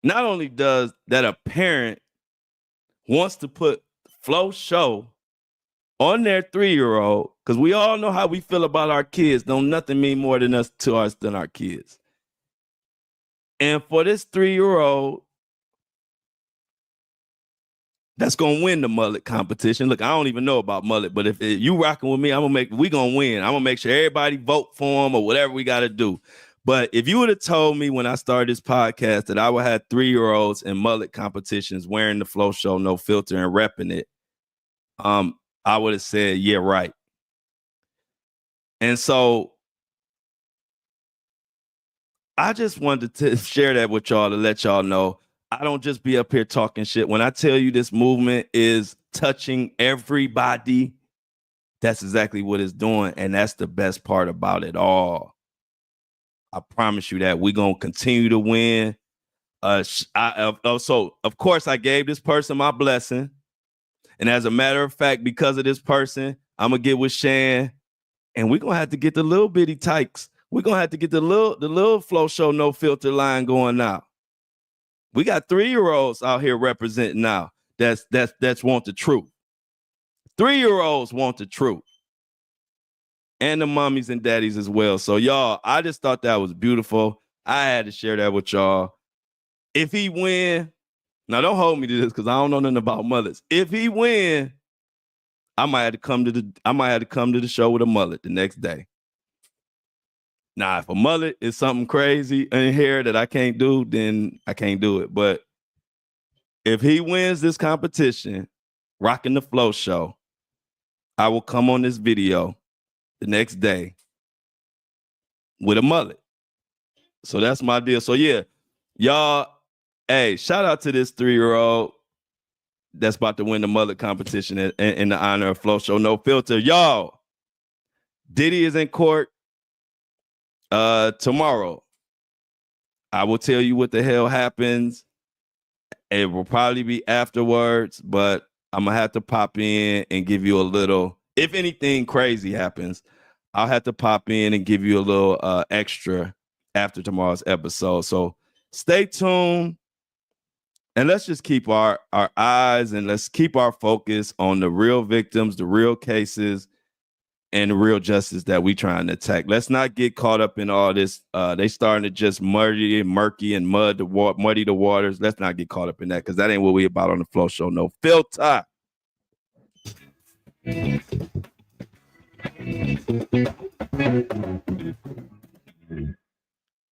Not only does that a parent wants to put Flo Show on their 3-year-old, because we all know how we feel about our kids. Don't nothing mean more than us to us than our kids. And for this 3-year-old that's gonna win the mullet competition. Look, I don't even know about mullet, but if you rocking with me, we gonna win. I'm gonna make sure everybody vote for him or whatever we gotta do. But if you would have told me when I started this podcast that I would have 3-year-olds in mullet competitions wearing the Flo Show No Filter and repping it, I would have said, yeah, right. And so I just wanted to share that with y'all to let y'all know I don't just be up here talking shit. When I tell you this movement is touching everybody, that's exactly what it's doing. And that's the best part about it all. I promise you that we're going to continue to win. So, of course, I gave this person my blessing. And as a matter of fact, because of this person, I'm going to get with Shan. And we're going to have to get the little bitty tykes. We're going to have to get the little Flo Show No Filter line going now. We got 3-year-olds out here representing now. That's want the truth. 3-year-olds want the truth. And the mommies and daddies as well. So y'all, I just thought that was beautiful. I had to share that with y'all. If he win, now don't hold me to this because I don't know nothing about mothers. If he win, I might have to come to the show with a mullet the next day. Now, if a mullet is something crazy in here that I can't do, then I can't do it. But if he wins this competition, rocking the Flo Show, I will come on this video the next day with a mullet. So that's my deal. So yeah, y'all, hey, shout out to this 3-year-old that's about to win the mullet competition in the honor of Flo Show No Filter. Y'all, Diddy is in court tomorrow. I will tell you what the hell happens. It will probably be afterwards, but I'm gonna have to pop in and give you a little. If anything crazy happens, I'll have to pop in and give you a little extra after tomorrow's episode. So stay tuned, and let's just keep our eyes and let's keep our focus on the real victims, the real cases, and the real justice that we trying to attack. Let's not get caught up in all this. They starting to just muddy and muddy the waters. Let's not get caught up in that because that ain't what we about on the Flo Show No Filter.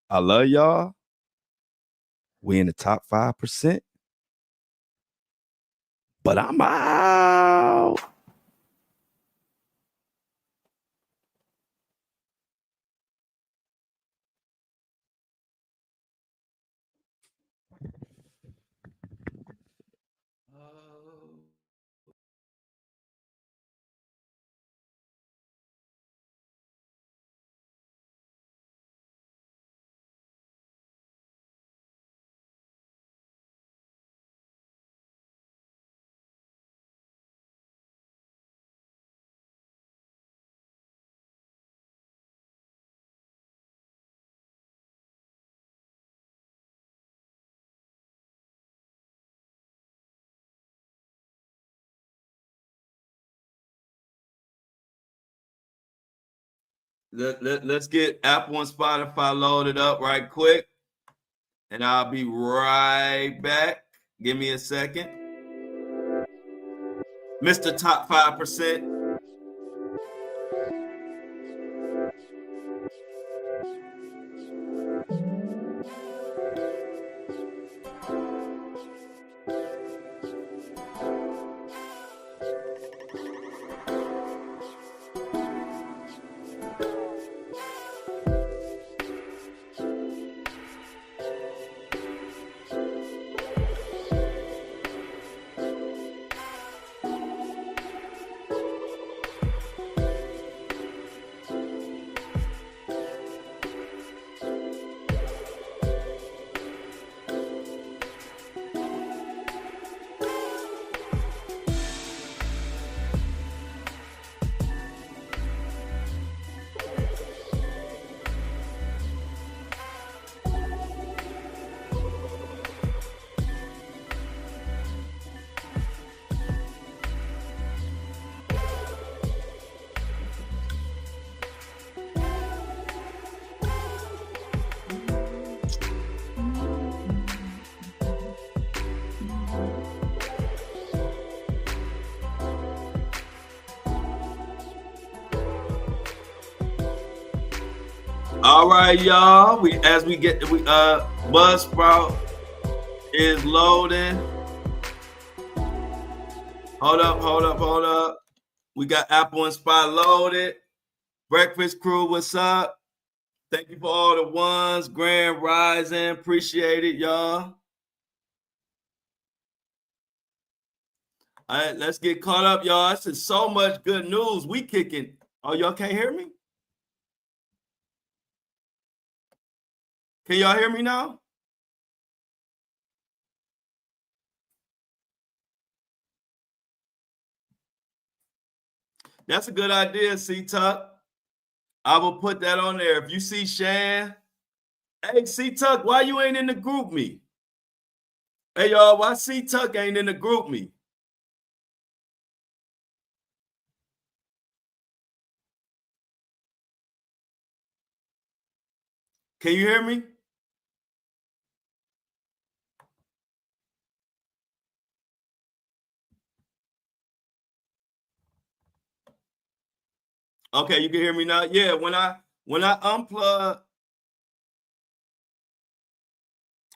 I love y'all. We in the top 5%. But I'm out. Let's get Apple and Spotify loaded up right quick. And I'll be right back. Give me a second. Mr. Top 5%. All right, y'all. We Buzzsprout is loading. Hold up. We got Apple and Spot loaded. Breakfast crew, what's up? Thank you for all the ones. Grand Rising. Appreciate it, y'all. All right, let's get caught up, y'all. This is so much good news. We kicking. Oh, y'all can't hear me? Can y'all hear me now? That's a good idea, C-Tuck. I will put that on there. If you see Shan, hey, C-Tuck, why you ain't in the group me? Hey, y'all, why C-Tuck ain't in the group me? Can you hear me? Okay, you can hear me now. Yeah, when I unplug.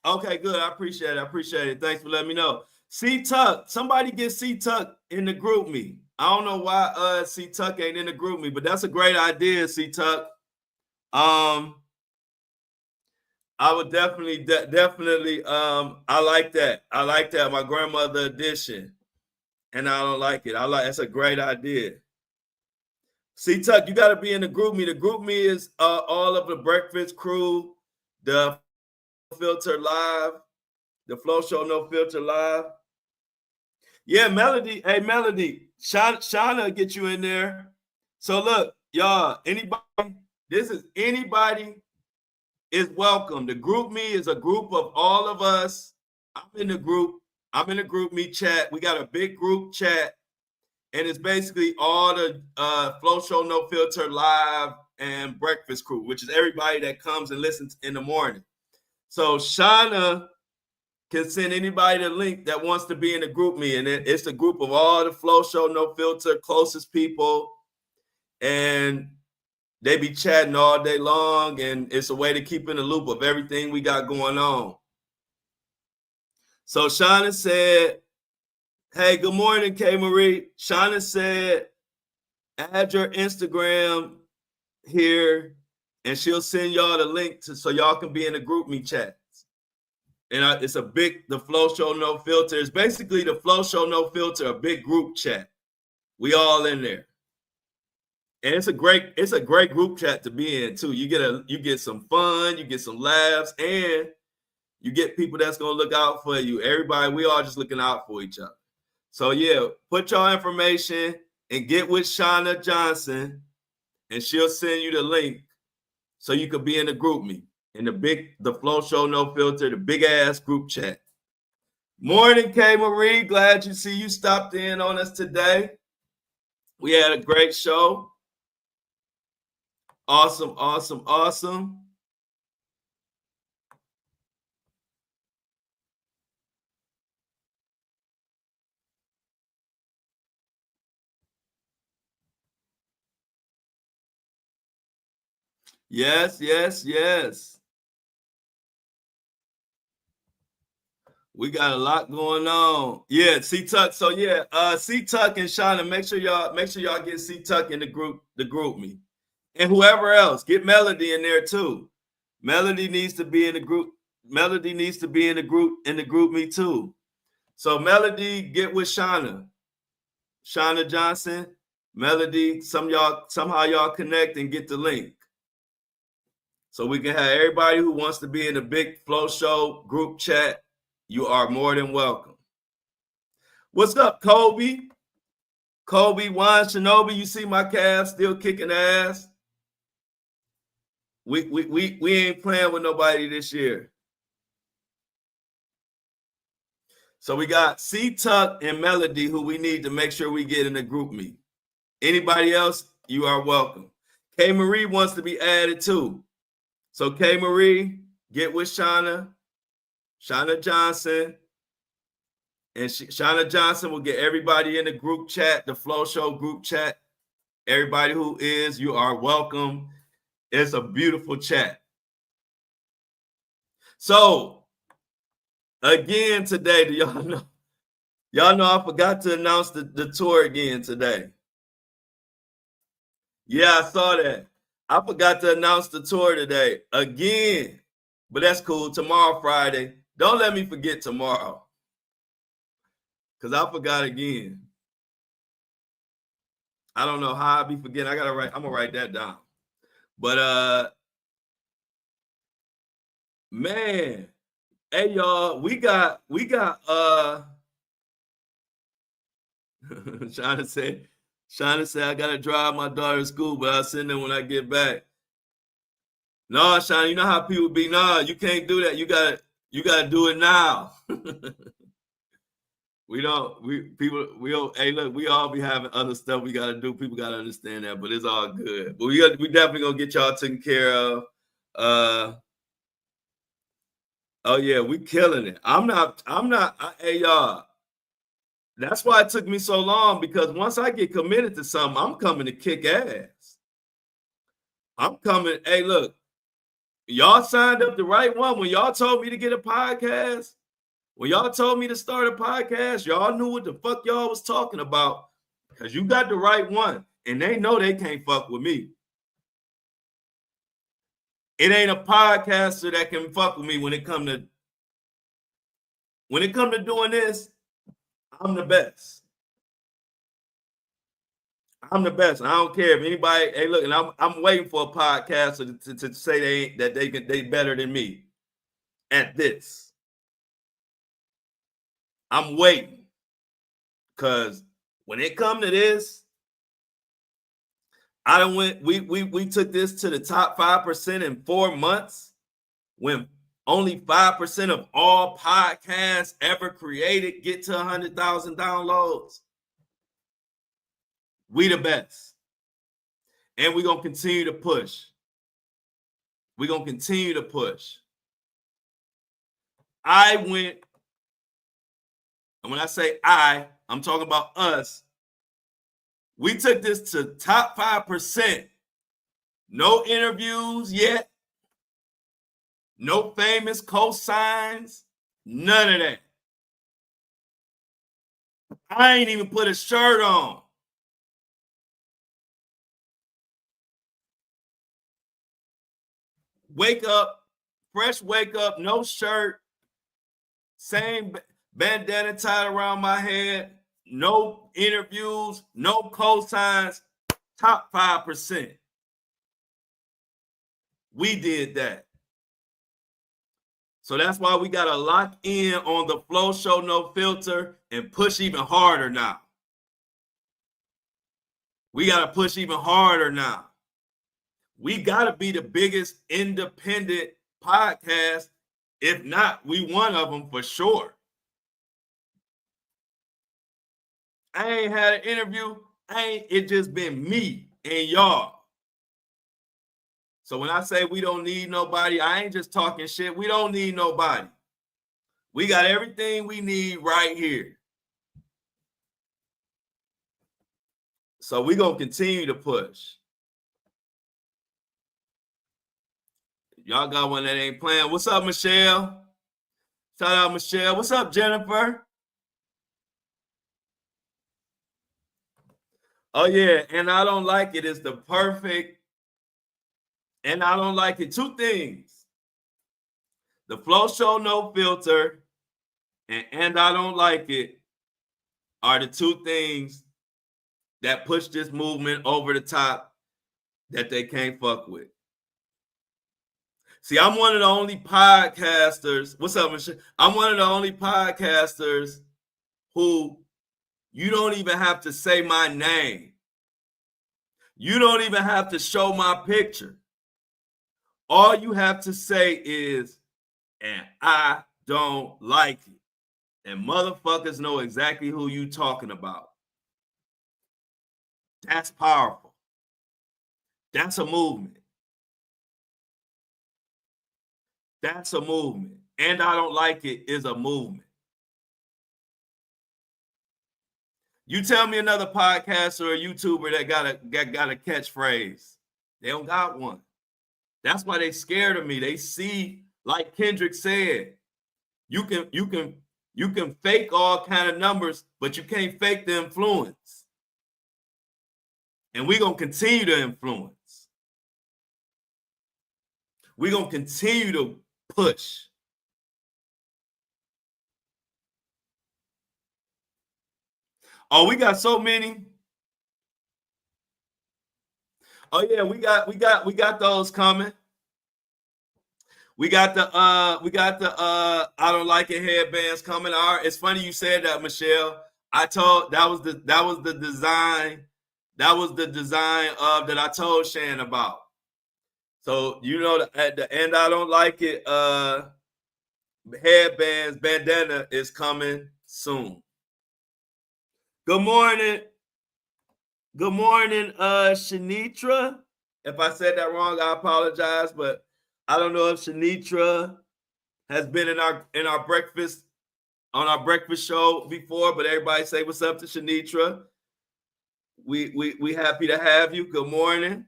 Okay, good. I appreciate it. Thanks for letting me know. C-Tuck, somebody get C-Tuck in the group me. I don't know why C-Tuck ain't in the group me, but that's a great idea, C-Tuck. I would definitely I like that. My grandmother edition. And I don't like it. That's a great idea. C-Tuck, you got to be in the group me. The group me is all of the breakfast crew, the Filter Live, the Flo Show No Filter Live. Yeah, Melody. Hey, Melody. Shauna get you in there. So look, y'all, anybody is welcome. The group me is a group of all of us. I'm in the group me chat. We got a big group chat. And it's basically all the Flo Show No Filter Live and breakfast crew, which is everybody that comes and listens in the morning. So Shauna can send anybody the link that wants to be in the group me. And it's the group of all the Flo Show No Filter closest people. And they be chatting all day long. And it's a way to keep in the loop of everything we got going on. So Shauna said, hey, good morning, K. Marie. Shauna said, add your Instagram here, and she'll send y'all the link so y'all can be in the group me chats. And it's the Flo Show No Filter. It's basically the Flo Show No Filter, a big group chat. We all in there. And it's a great group chat to be in too. You get some fun, you get some laughs, and you get people that's gonna look out for you. Everybody, we all just looking out for each other. So yeah, put your information and get with Shauna Johnson, and she'll send you the link so you could be in the group me in the Flo Show No Filter, the big ass group chat. Morning, K. Marie. Glad you stopped in on us today. We had a great show. Awesome. Yes. We got a lot going on. Yeah, C-Tuck. So yeah, C-Tuck and Shauna, make sure y'all get C-Tuck in the group me. And whoever else, get Melody in there too. Melody needs to be in the group. Melody needs to be in the group me too. So Melody, get with Shauna Johnson. Melody, somehow y'all connect and get the link. So we can have everybody who wants to be in the big Flo Show group chat. You are more than welcome. What's up, Kobe? Kobe, Juan Shinobi, you see my calves still kicking ass? We ain't playing with nobody this year. So we got C-Tuck and Melody, who we need to make sure we get in the group meet. Anybody else, you are welcome. K. Marie wants to be added too. So K. Marie, get with Shauna Johnson. And Shauna Johnson will get everybody in the group chat, the Flo Show group chat. Everybody who is, you are welcome. It's a beautiful chat. So, again today, do y'all know? Y'all know I forgot to announce the tour again today. Yeah, I saw that. I forgot to announce the tour today again. But that's cool. Tomorrow, Friday. Don't let me forget tomorrow. Because I forgot again. I don't know how I be forgetting. I'm gonna write that down. But man, hey y'all, we got Shauna said I gotta drive my daughter to school, but I'll send them when I get back. No, Shauna, you know how people be. Nah, you can't do that. You gotta do it now. We don't. Hey, look, we all be having other stuff we gotta do. People gotta understand that, but it's all good. But we definitely gonna get y'all taken care of. Oh yeah, we killing it. Hey y'all. That's why it took me so long, because once I get committed to something, I'm coming to kick ass. I'm coming. Hey, look, y'all signed up the right one. When y'all told me to get a podcast, when y'all told me to start a podcast, y'all knew what the fuck y'all was talking about, because you got the right one, and they know they can't fuck with me. It ain't a podcaster that can fuck with me when it come to doing this. I'm the best. I'm the best. I don't care if anybody. Hey, look, and I'm waiting for a podcaster to say they better than me at this. I'm waiting, because when it come to this, I don't went. We took this to the top 5% in 4 months, when only 5% of all podcasts ever created get to 100,000 downloads. We the best. And we're going to continue to push. We're going to continue to push. And when I say I'm talking about us. We took this to top 5%. No interviews yet. No famous cosigns. None of that. I ain't even put a shirt on. Wake up, fresh wake up, no shirt, same bandana tied around my head, no interviews, no cosigns, top 5%. We did that. So that's why we got to lock in on the Flo Show No Filter and push even harder now. We got to push even harder now. We got to be the biggest independent podcast. If not, we one of them for sure. I ain't had an interview. It just been me and y'all. So when I say we don't need nobody, I ain't just talking shit. We don't need nobody. We got everything we need right here. So we're going to continue to push. Y'all got one that ain't playing. What's up, Michelle? Shout out, Michelle. What's up, Jennifer? Oh, yeah. And I don't like it. It's the perfect. And I don't like it. Two things. The Flo Show No Filter and I don't like it are the two things that push this movement over the top that they can't fuck with. See, I'm one of the only podcasters. What's up, Michelle? I'm one of the only podcasters who you don't even have to say my name. You don't even have to show my picture. All you have to say is, and I don't like it. And motherfuckers know exactly who you talking about. That's powerful. That's a movement. That's a movement. And I don't like it is a movement. You tell me another podcaster or a YouTuber that got a catchphrase. They don't got one. That's why they scared of me. They see, like Kendrick said, you can fake all kind of numbers, but you can't fake the influence. And we're going to continue to influence. We're going to continue to push. Oh, we got so many. Oh yeah, we got those coming. We got the I don't like it headbands coming. All right, it's funny you said that, Michelle. I told that was the design. That was the design of that I told Shan about. So you know at the end, I don't like it. Headbands, bandana is coming soon. Good morning. Good morning, Shanitra. If I said that wrong, I apologize, but I don't know if Shanitra has been in our breakfast on our breakfast show before, but everybody say what's up to Shanitra. We happy to have you. Good morning.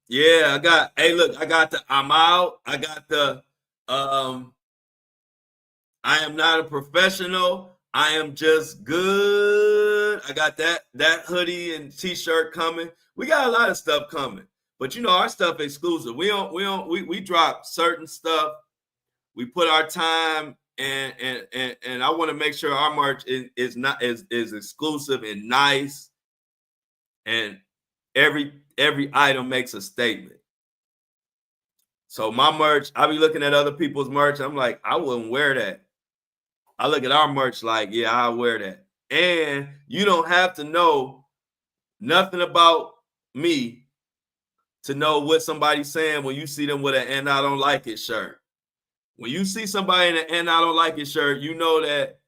Yeah, I got the I'm out. I got the I am not a professional. I am just good. I got that hoodie and t-shirt coming. We got a lot of stuff coming. But you know, our stuff exclusive. We drop certain stuff. We put our time and I want to make sure our merch is exclusive and nice. And every item makes a statement. So my merch, I be looking at other people's merch. I'm like, I wouldn't wear that. I look at our merch like, yeah, I'll wear that. And you don't have to know nothing about me to know what somebody's saying when you see them with an "and I don't like it" shirt. When you see somebody in an "and I don't like it" shirt, you know that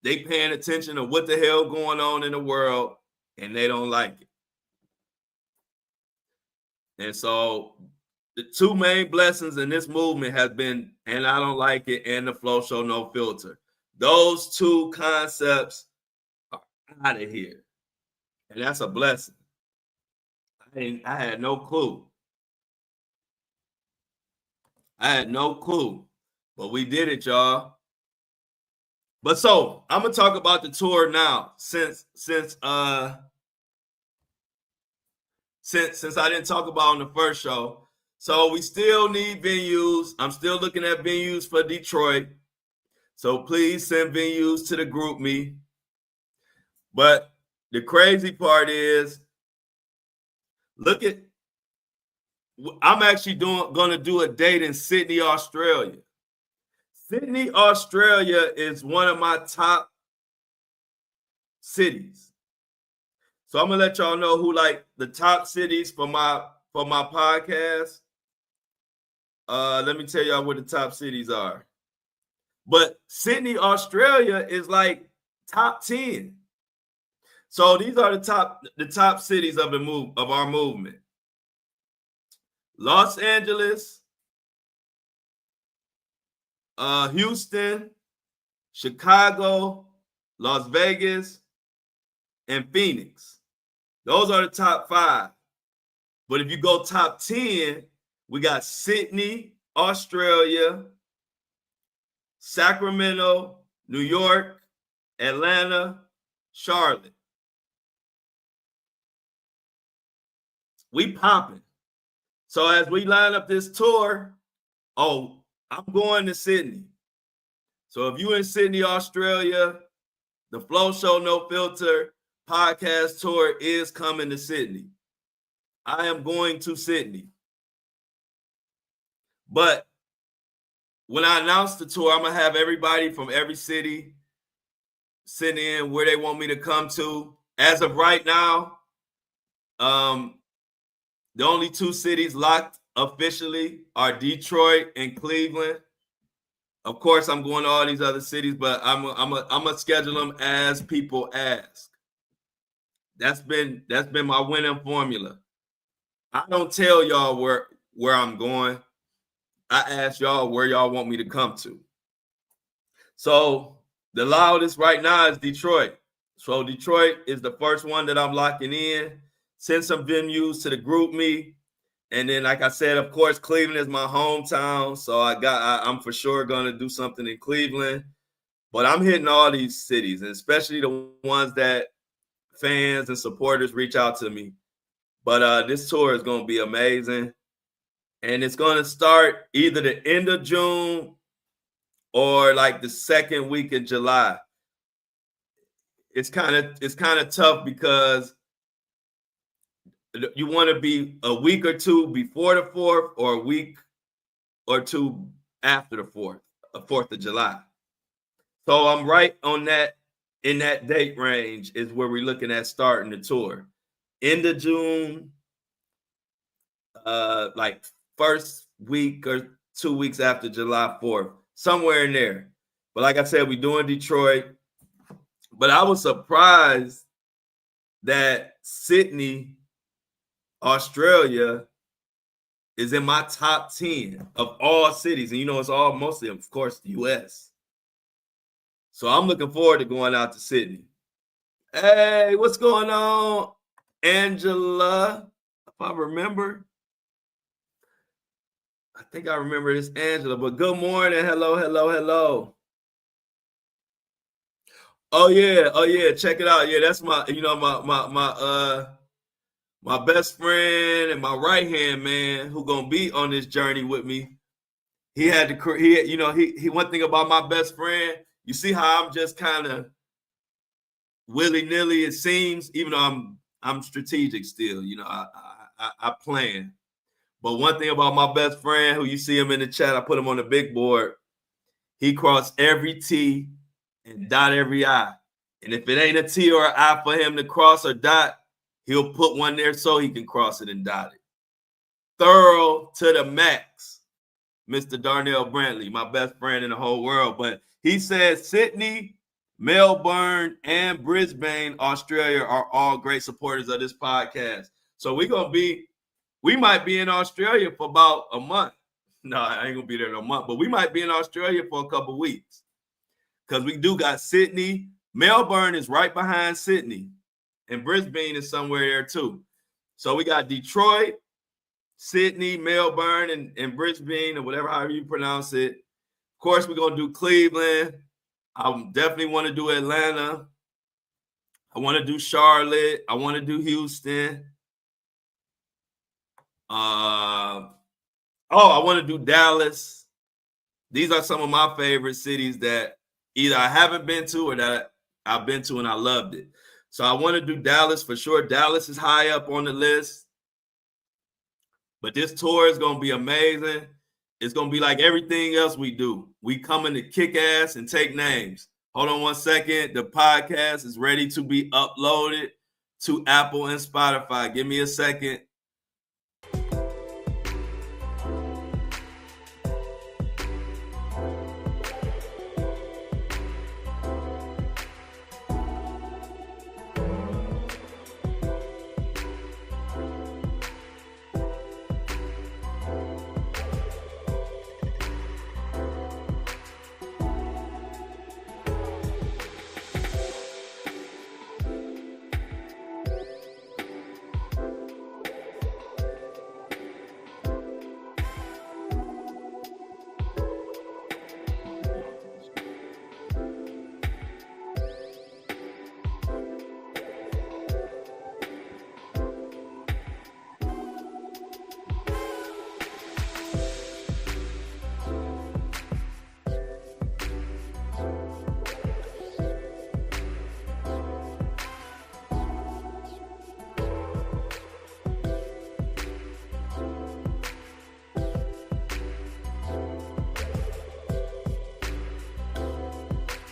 they paying attention to what the hell going on in the world and they don't like it. And so the two main blessings in this movement has been "and I don't like it" and the Flo Show No Filter. Those two concepts are out of here. And that's a blessing. I had no clue. I had no clue. But we did it, y'all. But so I'm gonna talk about the tour now, since I didn't talk about on the first show. So we still need venues. I'm still looking at venues for Detroit. So please send venues to the group me. But the crazy part is, I'm actually going to do a date in Sydney, Australia. Sydney, Australia is one of my top cities. So I'm gonna let y'all know who like the top cities for my podcast. Let me tell y'all what the top cities are. But Sydney, Australia is like top 10. So these are the top cities of our movement. Los Angeles, Houston, Chicago, Las Vegas, and Phoenix. Those are the top 5. But if you go top 10, we got Sydney, Australia, Sacramento, New York, Atlanta, Charlotte. We popping. So as we line up this tour, I'm going to Sydney. So if you're in Sydney, Australia, the Flo Show No Filter podcast tour is coming to Sydney. I am going to Sydney. But when I announce the tour, I'm going to have everybody from every city send in where they want me to come to. As of right now, the only 2 cities locked officially are Detroit and Cleveland. Of course, I'm going to all these other cities, but I'm gonna schedule them as people ask. That's been my winning formula. I don't tell y'all where I'm going. I ask y'all where y'all want me to come to. So the loudest right now is Detroit. So Detroit is the first one that I'm locking in. Send some venues to the group me. And then, like I said, of course, Cleveland is my hometown. So I'm for sure going to do something in Cleveland. But I'm hitting all these cities, and especially the ones that fans and supporters reach out to me. But this tour is going to be amazing. And it's going to start either the end of June or like the second week of July. It's kind of tough because you want to be a week or two before the 4th or a week or two after the 4th of July. So I'm right on that, in that date range is where we're looking at starting the tour. End of June, like first week or 2 weeks after July 4th, somewhere in there. But like I said, we're doing Detroit. But I was surprised that Sydney, Australia, is in my top 10 of all cities. And it's all mostly, of course, the US. So I'm looking forward to going out to Sydney. Hey, what's going on, Angela? If I remember. I think I remember this Angela, but good morning. Hello. Oh yeah. Check it out. Yeah, that's my, my best friend and my right-hand man who gonna be on this journey with me. He one thing about my best friend, you see how I'm just kind of willy-nilly, it seems, even though I'm strategic still, I plan. But one thing about my best friend, who you see him in the chat, I put him on the big board, he crossed every T and dot every I. And if it ain't a T or an I for him to cross or dot, he'll put one there so he can cross it and dot it. Thorough to the max, Mr. Darnell Brantley, my best friend in the whole world. But he said Sydney, Melbourne, and Brisbane, Australia are all great supporters of this podcast. So we might be in Australia for about a month. No, I ain't gonna be there in a month, but we might be in Australia for a couple of weeks. Because we do got Sydney. Melbourne is right behind Sydney. And Brisbane is somewhere there too. So we got Detroit, Sydney, Melbourne, and Brisbane, or however you pronounce it. Of course, we're going to do Cleveland. I definitely want to do Atlanta. I want to do Charlotte. I want to do Houston. I want to do Dallas. These are some of my favorite cities that either I haven't been to or that I've been to and I loved it. So I want to do Dallas for sure. Dallas is high up on the list. But this tour is going to be amazing. It's going to be like everything else we do. We coming to kick ass and take names. Hold on one second. The podcast is ready to be uploaded to Apple and Spotify. Give me a second.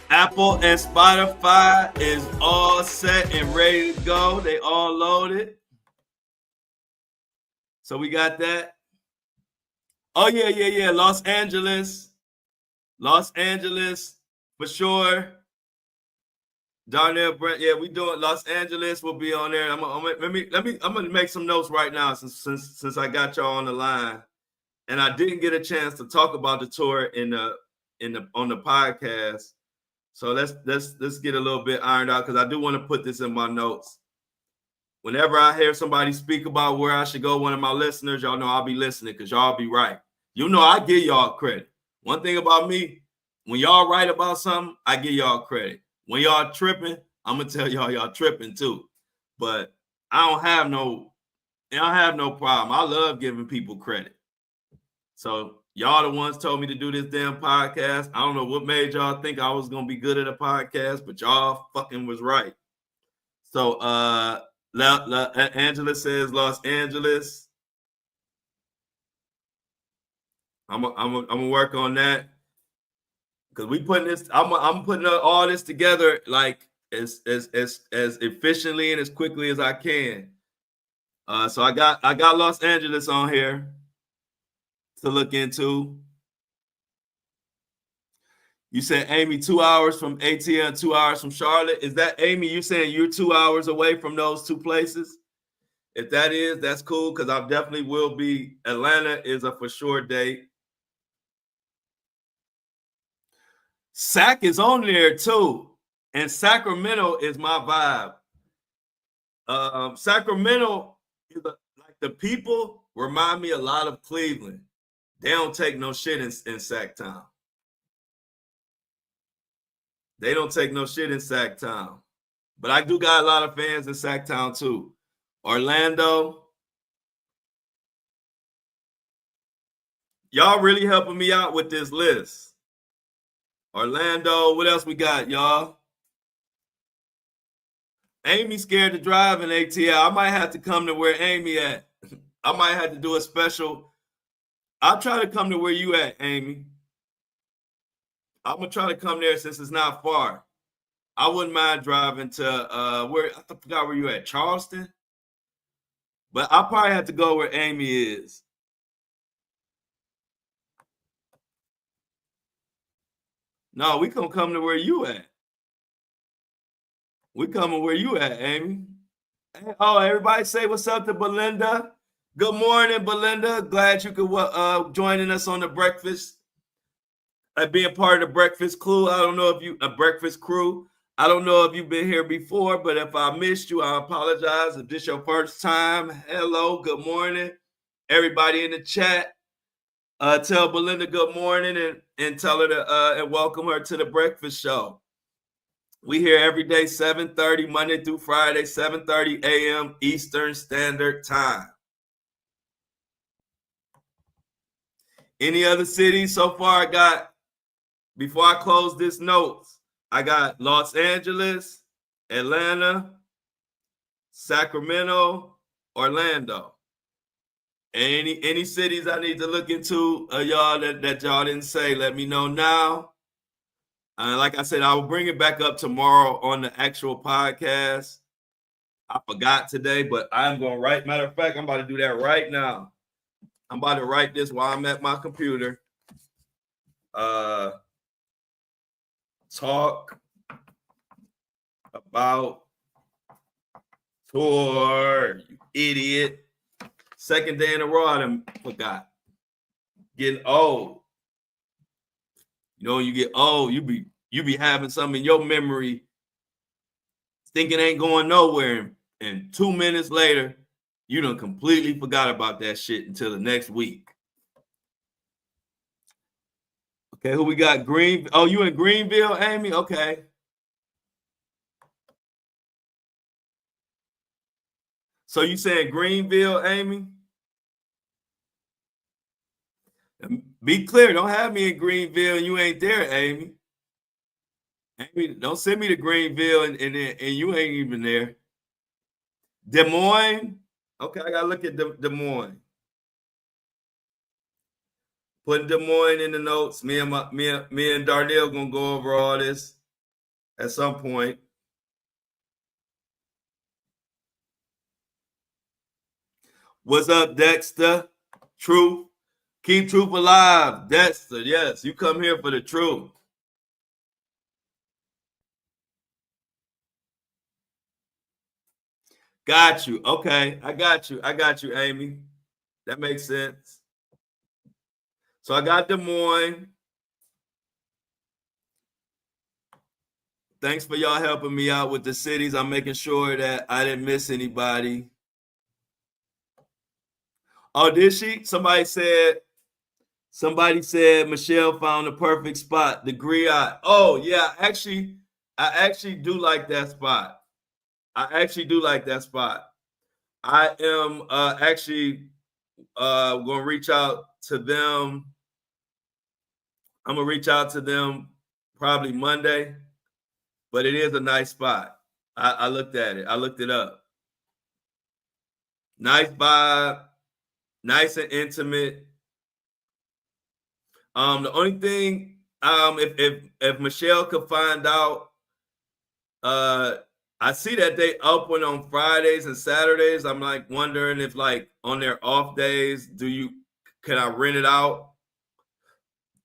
Apple and Spotify is all set and ready to go. They all loaded. So we got that. Oh, yeah. Los Angeles for sure. Darnell Brent, yeah, we doing Los Angeles. Will be on there. I'm gonna make some notes right now since I got y'all on the line, and I didn't get a chance to talk about the tour on the podcast. So let's get a little bit ironed out because I do want to put this in my notes. Whenever I hear somebody speak about where I should go, one of my listeners, y'all know I'll be listening because y'all be right. You know I give y'all credit. One thing about me, when y'all right about something, I give y'all credit. When y'all tripping, I'm gonna tell y'all tripping too. But I don't have no problem. I love giving people credit. So y'all the ones told me to do this damn podcast. I don't know what made y'all think I was gonna be good at a podcast, but y'all fucking was right. So Angela says Los Angeles. I'm gonna work on that because we putting this. I'm putting all this together like as efficiently and as quickly as I can. So I got Los Angeles on here to look into. You said Amy 2 hours from ATL, 2 hours from Charlotte. Is that Amy? You saying you're 2 hours away from those two places? If that is, that's cool because I definitely will be. Atlanta is a for sure date. Sac is on there too, and Sacramento is my vibe. Sacramento is like the people remind me a lot of Cleveland. They don't take no shit in Sacktown. They don't take no shit in Sacktown. But I do got a lot of fans in Sacktown too. Orlando. Y'all really helping me out with this list. Orlando, what else we got, y'all? Amy scared to drive in ATL. I might have to come to where Amy at. I might have to do a special. I'll try to come to where you at, Amy. I'm gonna try to come there since it's not far. I wouldn't mind driving to where I forgot where you at, Charleston. But I'll probably have to go where Amy is. No, we gonna come to where you at. We coming where you at, Amy. Oh, everybody say what's up to Belinda. Good morning, Belinda. Glad you could joining us on the breakfast. Being part of the breakfast crew. I don't know if you a breakfast crew. I don't know if you've been here before, but if I missed you, I apologize. If this your first time, hello, good morning. Everybody in the chat. Tell Belinda good morning and tell her to and welcome her to the breakfast show. We here every day, 7:30, Monday through Friday, 7:30 a.m. Eastern Standard Time. Any other cities so far? I got, before I close this notes, I got Los Angeles, Atlanta, Sacramento, Orlando. Any cities I need to look into, y'all that y'all didn't say, let me know now. Like I said, I will bring it back up tomorrow on the actual podcast. I forgot today, but I'm going to write. Matter of fact, I'm about to do that right now. I'm about to write this while I'm at my computer. Talk about tour, you idiot. Second day in a row, I done forgot. Getting old. You know, you get old, you be having something in your memory, thinking ain't going nowhere, and 2 minutes later, you done completely forgot about that shit until the next week. Okay, who we got? Green. Oh, you in Greenville, Amy? Okay. So you saying Greenville, Amy? Be clear, don't have me in Greenville and you ain't there, Amy. Amy, don't send me to Greenville and you ain't even there. Des Moines? Okay, I gotta look at Des Moines. Put Des Moines in the notes. Me and Darnell gonna go over all this at some point. What's up, Dexter? Truth. Keep truth alive. Dexter, yes, you come here for the truth. Got you. Okay, I got you, Amy. That makes sense. So I got Des Moines. Thanks for y'all helping me out with the cities. I'm making sure that I didn't miss anybody. Oh, did she? Somebody said Michelle found the perfect spot. The Griot. Oh, yeah. I actually do like that spot. I am actually going to reach out to them. I'm going to reach out to them probably Monday, but it is a nice spot. I looked at it. I looked it up. Nice vibe, nice and intimate. The only thing, if Michelle could find out, I see that they open on Fridays and Saturdays. I'm like wondering if like on their off days, can I rent it out,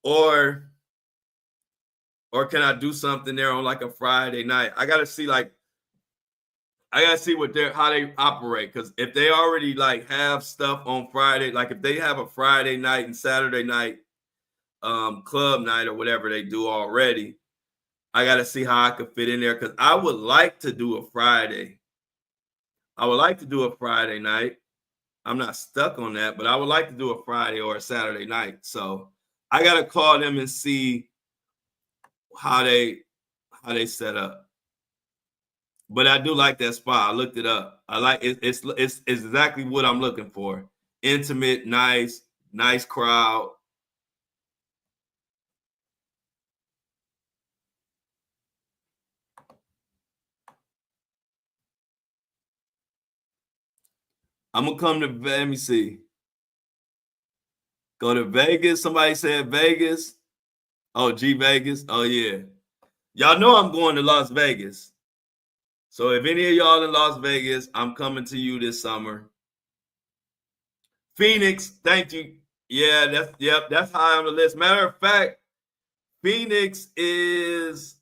or can I do something there on like a Friday night? I gotta see what how they operate, because if they already like have stuff on Friday, like if they have a Friday night and Saturday night club night or whatever they do already, I got to see how I could fit in there, because I would like to do a Friday. I would like to do a Friday night. I'm not stuck on that, but I would like to do a Friday or a Saturday night. So I got to call them and see how they set up. But I do like that spot. I looked it up. I like it. It's exactly what I'm looking for. Intimate, nice crowd. I'm gonna come to, let me see. Go to Vegas. Somebody said Vegas. Oh, G Vegas. Oh yeah. Y'all know I'm going to Las Vegas. So if any of y'all in Las Vegas, I'm coming to you this summer. Phoenix, thank you. Yeah, that's high on the list. Matter of fact, Phoenix is,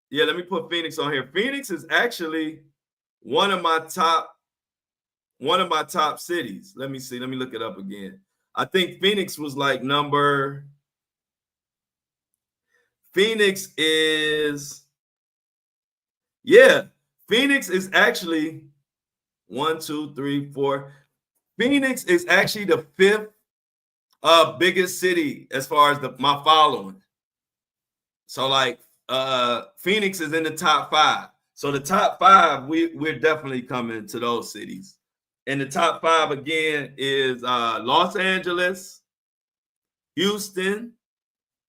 yeah, let me put Phoenix on here. Phoenix is actually one of my top cities. Let me see. Let me look it up again. I think Phoenix was like Phoenix is actually 1, 2, 3, 4. Phoenix is actually the 5th biggest city as far as my following. So like Phoenix is in the top 5. So the top 5, we're definitely coming to those cities. And the top 5 again is Los Angeles, Houston,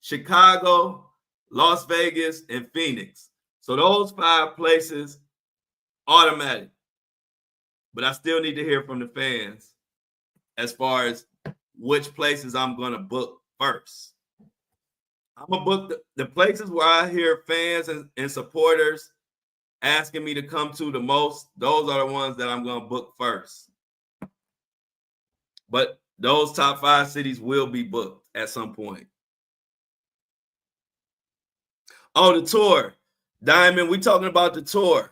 Chicago, Las Vegas, and Phoenix. So those 5 places, automatic. But I still need to hear from the fans as far as which places I'm going to book first. I'm going to book the places where I hear fans and supporters asking me to come to the most. Those are the ones that I'm going to book first. But those top 5 cities will be booked at some point. Oh, the tour. Diamond, we talking about the tour.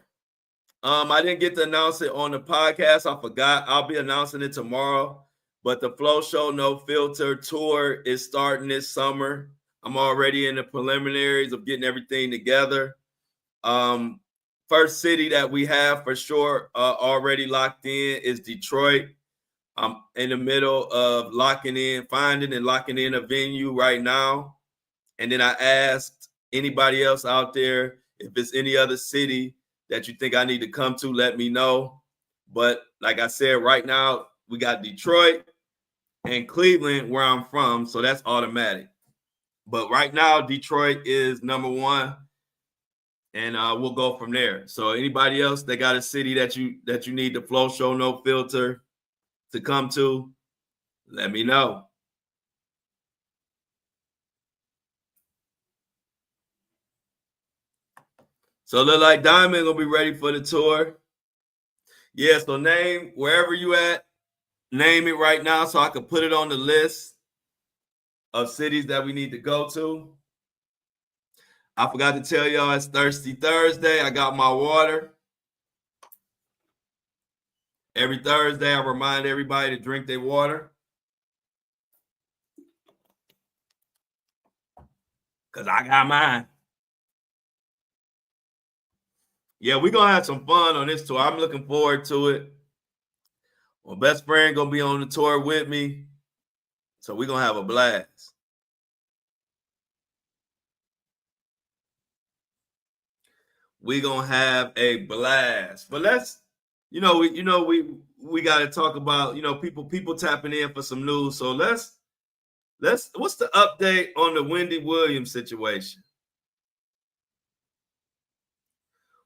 I didn't get to announce it on the podcast. I forgot. I'll be announcing it tomorrow. But the Flo Show No Filter tour is starting this summer. I'm already in the preliminaries of getting everything together. First city that we have for sure already locked in is Detroit. I'm in the middle of finding and locking in a venue right now. And then I asked anybody else out there, if it's any other city that you think I need to come to, let me know. But like I said, right now we got Detroit and Cleveland, where I'm from, so that's automatic. But right now, Detroit is number 1, and we'll go from there. So anybody else that got a city that you need the Flo Show No Filter to come to, let me know. So look like Diamond gonna be ready for the tour. Yeah, so name wherever you at, name it right now so I can put it on the list of cities that we need to go to. I forgot to tell y'all it's Thirsty Thursday. I got my water. Every Thursday, I remind everybody to drink their water. Because I got mine. Yeah, we're gonna have some fun on this tour. I'm looking forward to it. My best friend gonna be on the tour with me, so we're gonna have a blast. We're gonna have a blast. But let's, we got to talk about, people tapping in for some news. So let's what's the update on the Wendy Williams situation?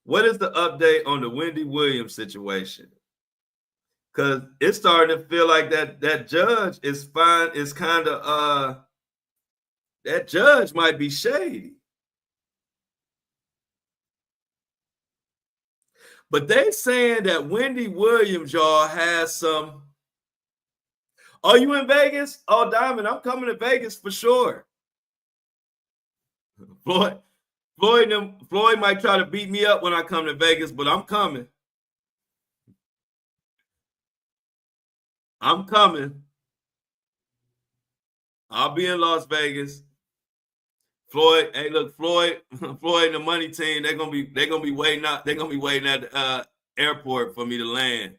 What is the update on the Wendy Williams situation? Because it's starting to feel like that judge is fine. It's kind of that judge might be shady. But they saying that Wendy Williams, y'all, has some. Are you in Vegas? Oh, Diamond, I'm coming to Vegas for sure. Floyd might try to beat me up when I come to Vegas, but I'm coming. I'm coming. I'll be in Las Vegas. Floyd, hey, look, Floyd and the money team, they're gonna be waiting out. They're gonna be waiting at the airport for me to land.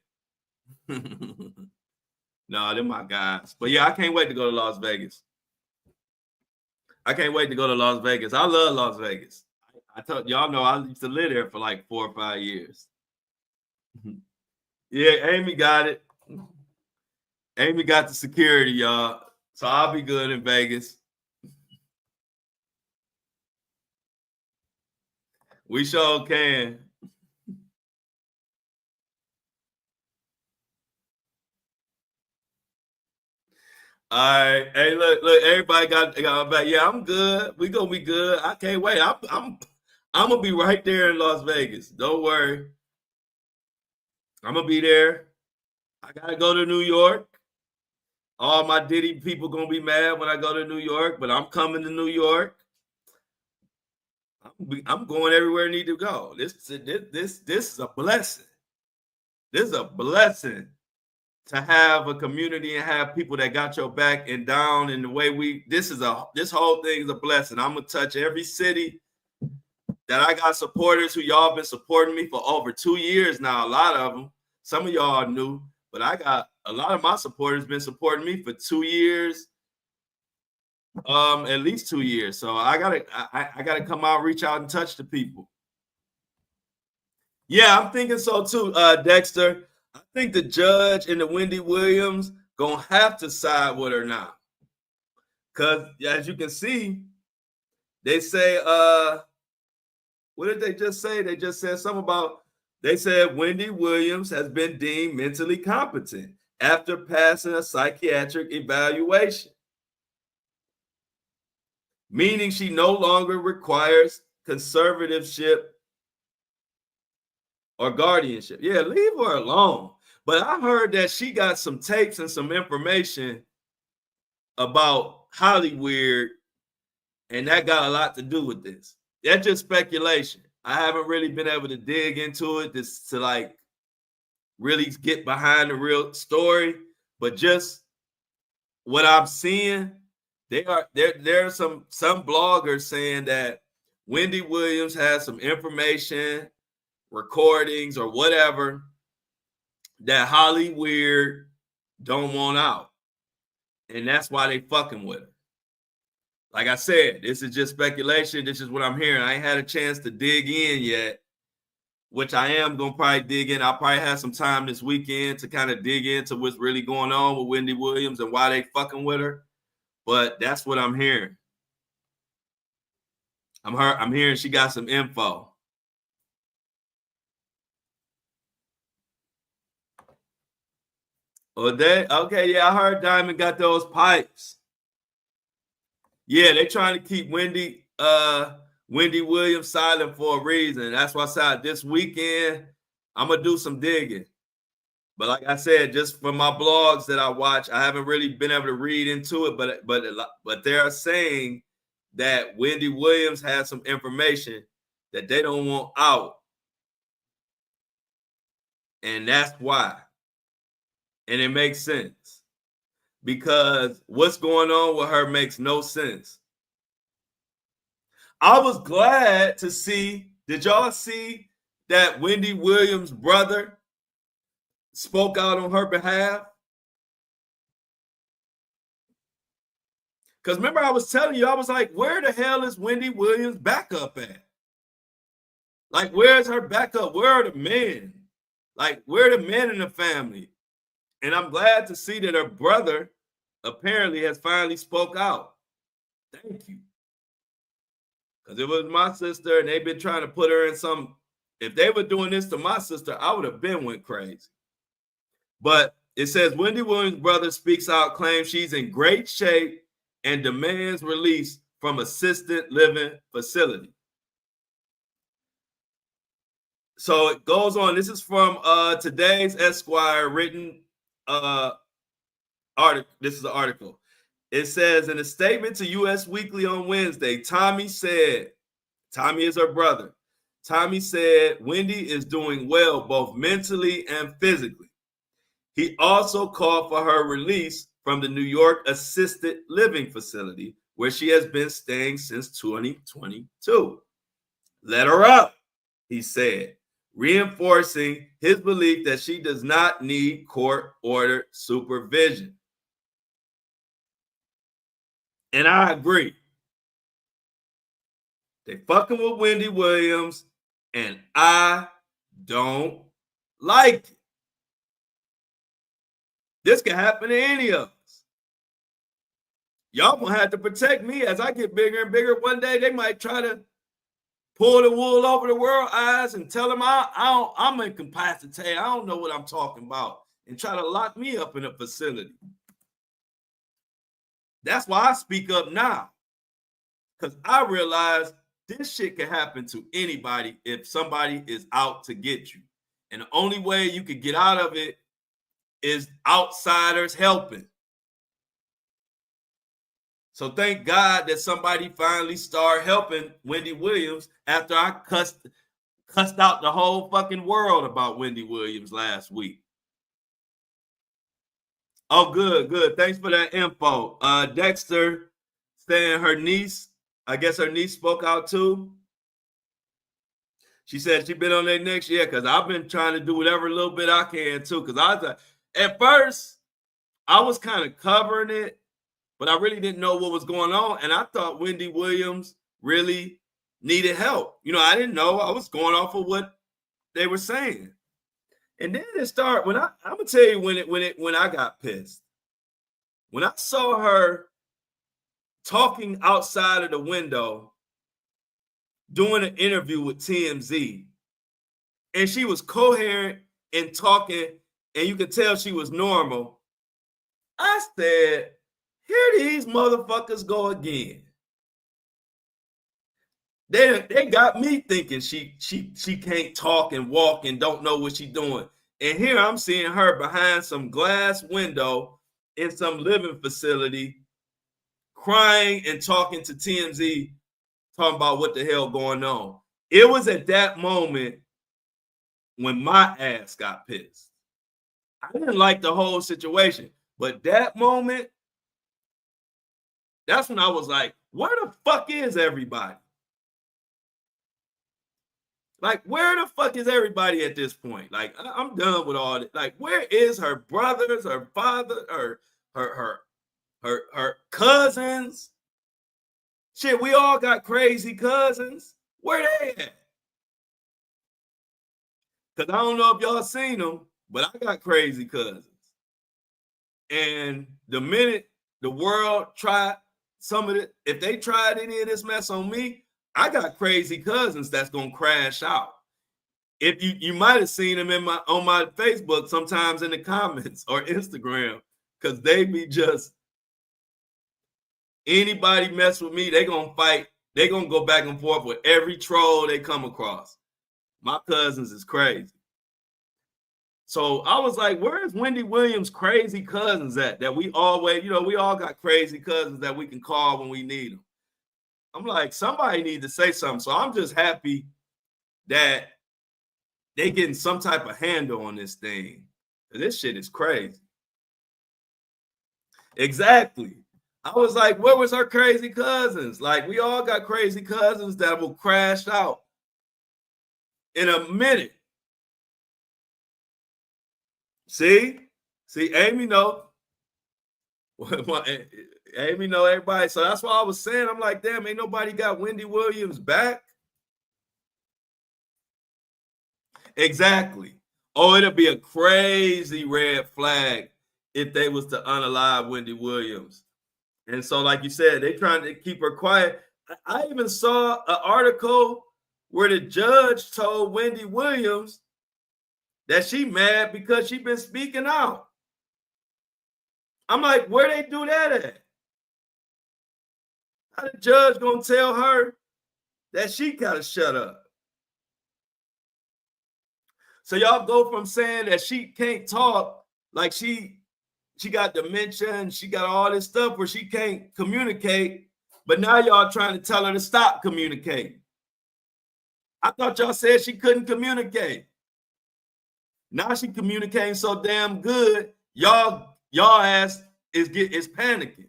No, they're my guys. But yeah, I can't wait to go to Las Vegas. I can't wait to go to Las Vegas. I love Las Vegas. I told y'all know I used to live there for like 4 or 5 years. Yeah, Amy got it. Amy got the security, y'all. So I'll be good in Vegas. We sure can. All right. Hey, look, everybody got back. Yeah, I'm good. We gonna be good. I can't wait. I'm gonna be right there in Las Vegas. Don't worry. I'm gonna be there. I gotta go to New York. All my Diddy people gonna be mad when I go to New York, but I'm coming to New York. I'm going everywhere I need to go. This is a blessing. This is a blessing to have a community and have people that got your back and down in the way this whole thing is a blessing. I'm gonna touch every city that I got supporters who y'all been supporting me for over 2 years now. A lot of them, some of y'all are new, but I got a lot of my supporters been supporting me for 2 years. At least 2 years. So I gotta come out, reach out, and touch the people. Yeah, I'm thinking so too, Dexter. I think the judge and the Wendy Williams gonna have to side with her now. Cause as you can see, they say, what did they just say? They just said something about, they said Wendy Williams has been deemed mentally competent after passing a psychiatric evaluation, meaning she no longer requires conservatorship or guardianship. Yeah, leave her alone. But I heard that she got some tapes and some information about Hollywood, and that got a lot to do with this. That's just speculation. I haven't really been able to dig into it to like really get behind the real story, but just what I'm seeing, there are some bloggers saying that Wendy Williams has some information, recordings or whatever that Hollywood don't want out, and that's why they fucking with her. Like I said, this is just speculation. This is what I'm hearing. I ain't had a chance to dig in yet, which I am gonna probably dig in. I'll probably have some time this weekend to kind of dig into what's really going on with Wendy Williams and why they fucking with her. But that's what I'm hearing. I'm hearing she got some info. Okay, yeah, I heard Diamond got those pipes. Yeah, they're trying to keep Wendy Williams silent for a reason. That's why I said this weekend I'm gonna do some digging. But like I said, just from my blogs that I watch, I haven't really been able to read into it. But they're saying that Wendy Williams has some information that they don't want out, and that's why. And it makes sense because what's going on with her makes no sense. I was glad to see. Did y'all see that Wendy Williams' brother spoke out on her behalf? Because remember, I was telling you, I was like, where the hell is Wendy Williams' backup at? Like, where's her backup? Where are the men? Like, where are the men in the family? And I'm glad to see that her brother apparently has finally spoke out. Thank you. Because it was my sister, and they've been trying to put her in some. If they were doing this to my sister, I would have been went crazy. But it says Wendy Williams' brother speaks out, claims she's in great shape, and demands release from assisted living facility. So it goes on. This is from today's Esquire written article. This is an article. It says in a statement to U.S. Weekly on Wednesday, Tommy is her brother. Tommy said Wendy is doing well both mentally and physically. He also called for her release from the New York assisted living facility where she has been staying since 2022. Let her up, he said, reinforcing his belief that she does not need court-ordered supervision. And I agree. They fucking with Wendy Williams, and I don't like it. This can happen to any of us. Y'all gonna have to protect me as I get bigger and bigger. One day they might try to pull the wool over the world's eyes and tell them I'm incapacitated. I don't know what I'm talking about, and try to lock me up in a facility. That's why I speak up now, because I realize this shit can happen to anybody if somebody is out to get you. And the only way you can get out of it is outsiders helping. So thank God that somebody finally started helping Wendy Williams after I cussed out the whole fucking world about Wendy Williams last week. Oh, good. Thanks for that info. Dexter saying her niece, I guess her niece spoke out too. She said she been on their next year because I've been trying to do whatever little bit I can too. Because I was like, at first, I was kind of covering it, but I really didn't know what was going on. And I thought Wendy Williams really needed help. You know, I didn't know. I was going off of what they were saying. And then it started, I'm gonna tell you when I got pissed. When I saw her talking outside of the window, doing an interview with TMZ, and she was coherent and talking, and you could tell she was normal. I said, here these motherfuckers go again. They got me thinking she can't talk and walk and don't know what she's doing. And here I'm seeing her behind some glass window in some living facility, crying and talking to TMZ, talking about what the hell going on. It was at that moment when my ass got pissed. I didn't like the whole situation, but that moment, that's when I was like, where the fuck is everybody? Like, where the fuck is everybody at this point? Like, I'm done with all that. Like, where is her brothers, her father, her cousins? Shit, we all got crazy cousins. Where they at? Because I don't know if y'all seen them, but I got crazy cousins. And the minute the world tried some of it, if they tried any of this mess on me, I got crazy cousins that's gonna crash out. If you might have seen them on my Facebook sometimes in the comments or Instagram, because they be just, anybody mess with me, they gonna fight. They gonna go back and forth with every troll they come across. My cousins is crazy. So I was like, where's Wendy Williams' crazy cousins at? That we always, we all got crazy cousins that we can call when we need them. I'm like, somebody need to say something. So I'm just happy that they getting some type of handle on this thing. This shit is crazy. Exactly. I was like, where was her crazy cousins? Like, we all got crazy cousins that will crash out in a minute. See, Amy know. Amy know everybody. So that's why I was saying, I'm like, damn, ain't nobody got Wendy Williams back. Exactly. Oh, it'll be a crazy red flag if they was to unalive Wendy Williams. And so, like you said, they trying to keep her quiet. I even saw an article where the judge told Wendy Williams that she mad because she been speaking out. I'm like, where they do that at? How the judge gonna tell her that she gotta shut up? So y'all go from saying that she can't talk, like she got dementia and she got all this stuff where she can't communicate, but now y'all trying to tell her to stop communicating. I thought y'all said she couldn't communicate. Now she communicating so damn good, y'all ass is panicking.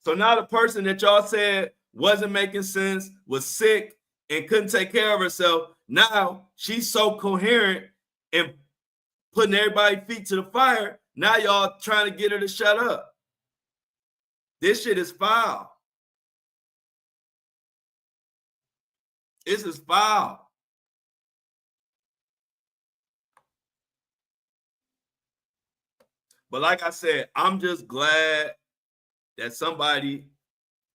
So now the person that y'all said wasn't making sense, was sick, and couldn't take care of herself, now she's so coherent and putting everybody's feet to the fire. Now y'all trying to get her to shut up. This shit is foul. This is foul. But like I said, I'm just glad that somebody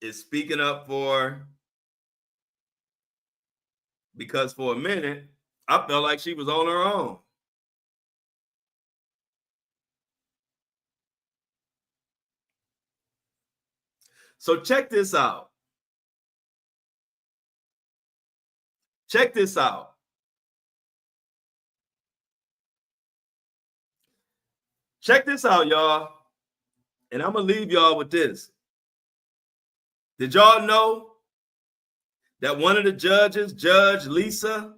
is speaking up for her, because for a minute, I felt like she was on her own. So check this out. Check this out. Check this out, y'all. And I'm going to leave y'all with this. Did y'all know that one of the judges, Judge Lisa,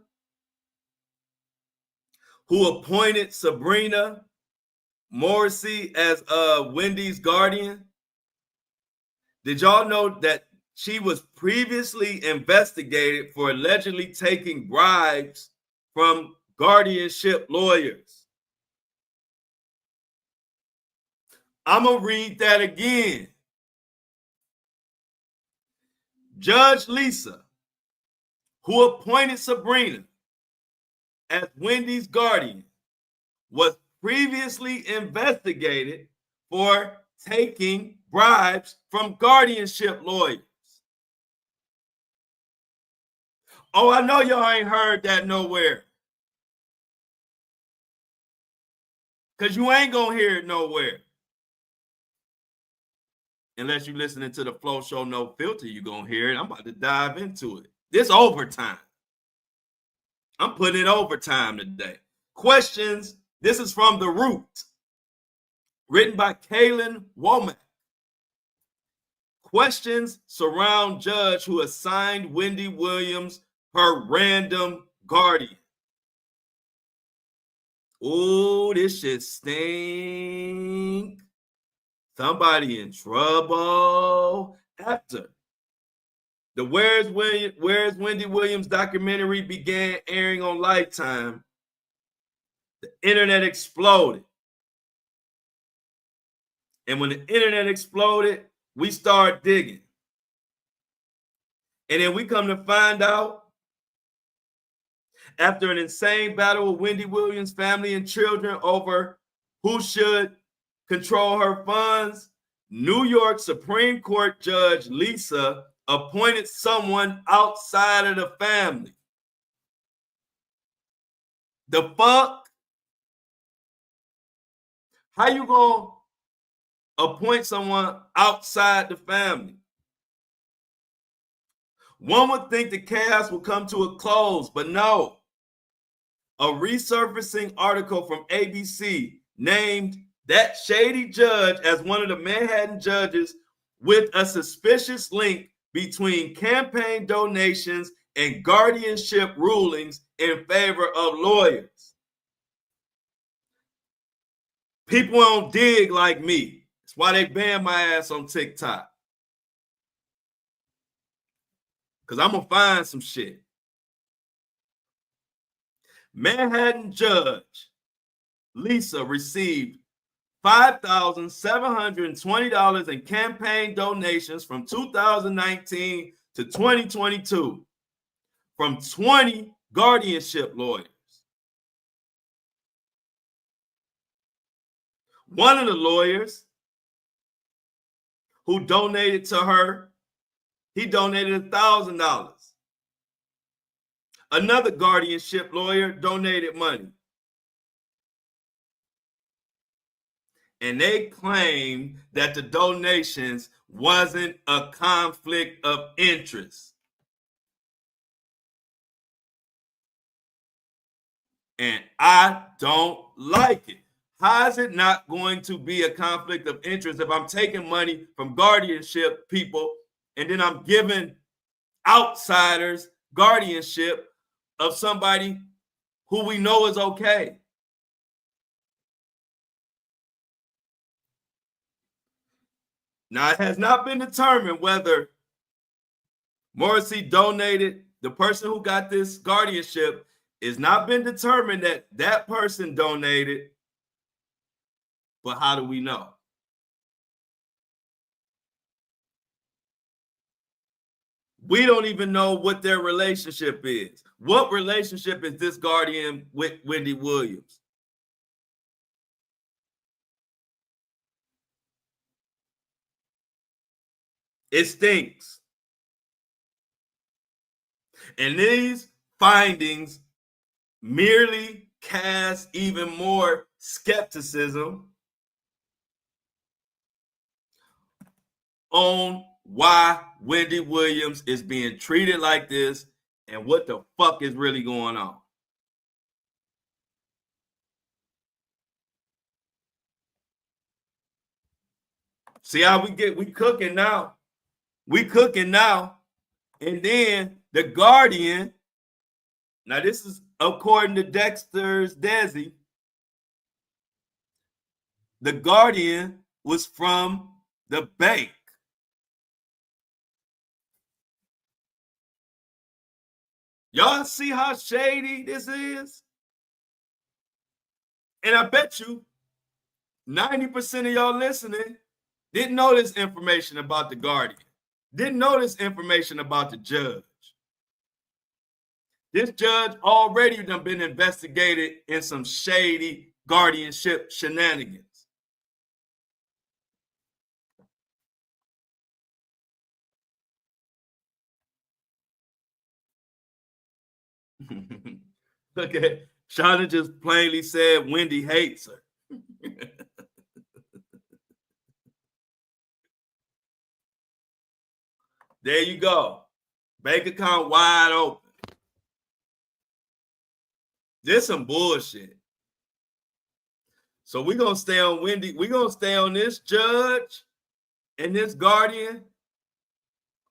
who appointed Sabrina Morrissey as Wendy's guardian, did y'all know that she was previously investigated for allegedly taking bribes from guardianship lawyers? I'm going to read that again. Judge Lisa, who appointed Sabrina as Wendy's guardian, was previously investigated for taking bribes from guardianship lawyers. Oh, I know y'all ain't heard that nowhere, because you ain't going to hear it nowhere. Unless you're listening to the Flo Show No Filter, you're going to hear it. I'm about to dive into it. This overtime. I'm putting in overtime today. Questions. This is from The Root, written by Kaylin Womack. Questions surround judge who assigned Wendy Williams her random guardian. Oh, this shit stink. Somebody in trouble. After the Where's Wendy Williams documentary began airing on Lifetime, the internet exploded. And when the internet exploded, we start digging. And then we come to find out, after an insane battle with Wendy Williams' family and children over who should control her funds, New York Supreme Court Judge Lisa appointed someone outside of the family. The fuck? How you gonna appoint someone outside the family? One would think the chaos will come to a close, but no. A resurfacing article from ABC named that shady judge as one of the Manhattan judges with a suspicious link between campaign donations and guardianship rulings in favor of lawyers. People don't dig like me. That's why they ban my ass on TikTok. Because I'm going to find some shit. Manhattan judge Lisa received $5,720 in campaign donations from 2019 to 2022 from 20 guardianship lawyers. One of the lawyers who donated to her, he donated $1,000. Another guardianship lawyer donated money. And they claimed that the donations wasn't a conflict of interest. And I don't like it. How is it not going to be a conflict of interest if I'm taking money from guardianship people and then I'm giving outsiders guardianship of somebody who we know is okay? Now, it has not been determined whether Morrissey donated, the person who got this guardianship, it's not been determined that that person donated, but how do we know? We don't even know what their relationship is. What relationship is this guardian with Wendy Williams? It stinks. And these findings merely cast even more skepticism on why Wendy Williams is being treated like this and what the fuck is really going on. See how we cooking now. We cooking now. And then the Guardian, now this is according to Dexter's Desi, the Guardian was from the bank. Y'all see how shady this is? And I bet you 90% of y'all listening didn't know this information about the Guardian. Didn't know this information about the judge. This judge already done been investigated in some shady guardianship shenanigans. Look at Shauna just plainly said Wendy hates her. There you go. Bank account wide open. This some bullshit. So we're going to stay on Wendy. We're going to stay on this judge and this guardian.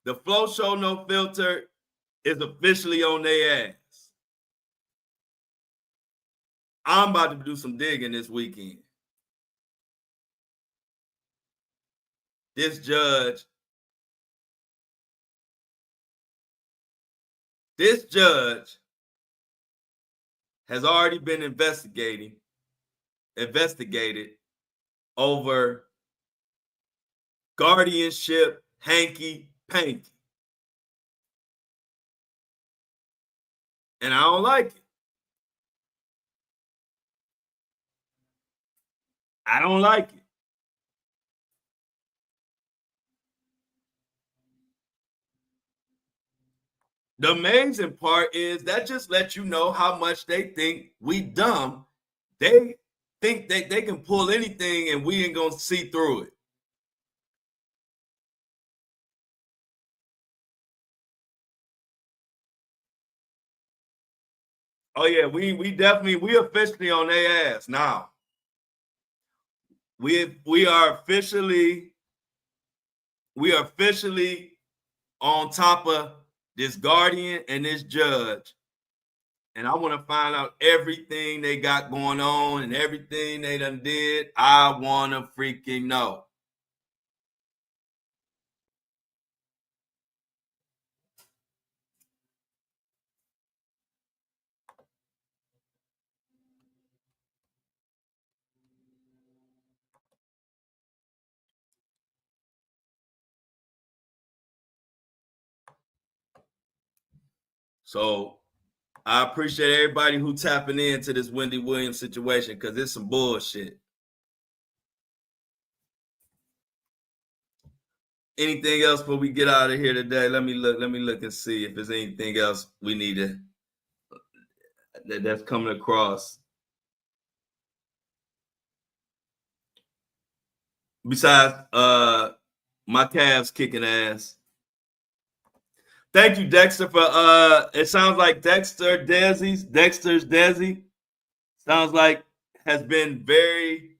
The Flo Show No Filter is officially on their ass. I'm about to do some digging this weekend. This judge has already been investigated over guardianship hanky-panky. And I don't like it. I don't like it. The amazing part is that just lets you know how much they think we dumb. They think that they can pull anything and we ain't gonna see through it. Oh yeah, we officially on their ass now. We are officially on top of this guardian and this judge. And I want to find out everything they got going on and everything they done did. I want to freaking know. So I appreciate everybody who tapping into this Wendy Williams situation because it's some bullshit. Anything else before we get out of here today? Let me look and see if there's anything else we need to that's coming across. Besides my Cavs kicking ass. Thank you, Dexter, for it sounds like Dexter's Desi sounds like has been paying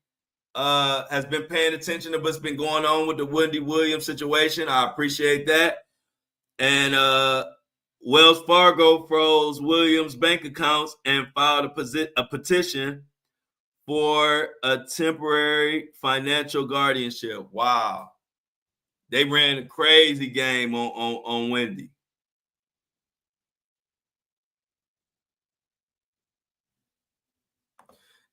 attention to what's been going on with the Wendy Williams situation. I appreciate that. And Wells Fargo froze Williams' bank accounts and filed a petition for a temporary financial guardianship. Wow. They ran a crazy game on Wendy.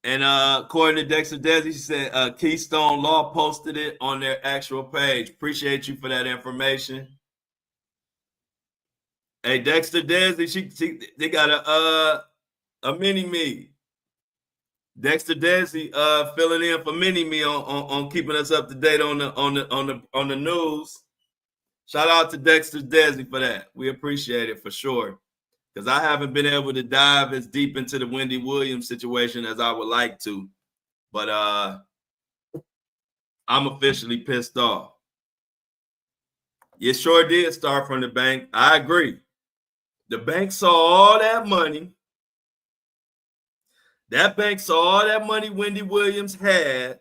And according to Dexter Desi, she said Keystone Law posted it on their actual page. Appreciate you for that information. Hey, Dexter Desi, they got a mini me. Dexter Desi filling in for mini me on keeping us up to date on the news. Shout out to Dexter Desi for that. We appreciate it for sure. Because I haven't been able to dive as deep into the Wendy Williams situation as I would like to. But I'm officially pissed off. It sure did start from the bank. I agree. The bank saw all that money. That bank saw all that money Wendy Williams had.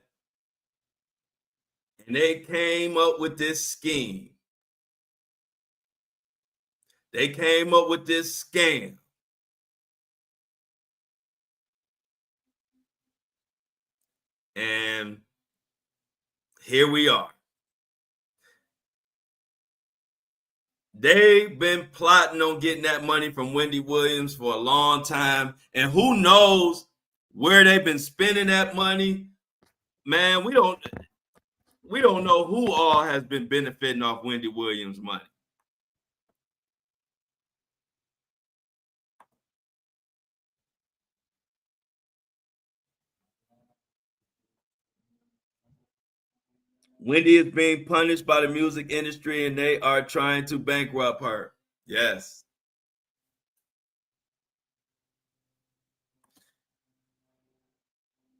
And they came up with this scheme. They came up with this scam. And here we are. They've been plotting on getting that money from Wendy Williams for a long time. And who knows where they've been spending that money. Man, we don't know who all has been benefiting off Wendy Williams' money. Wendy is being punished by the music industry and they are trying to bankrupt her. Yes.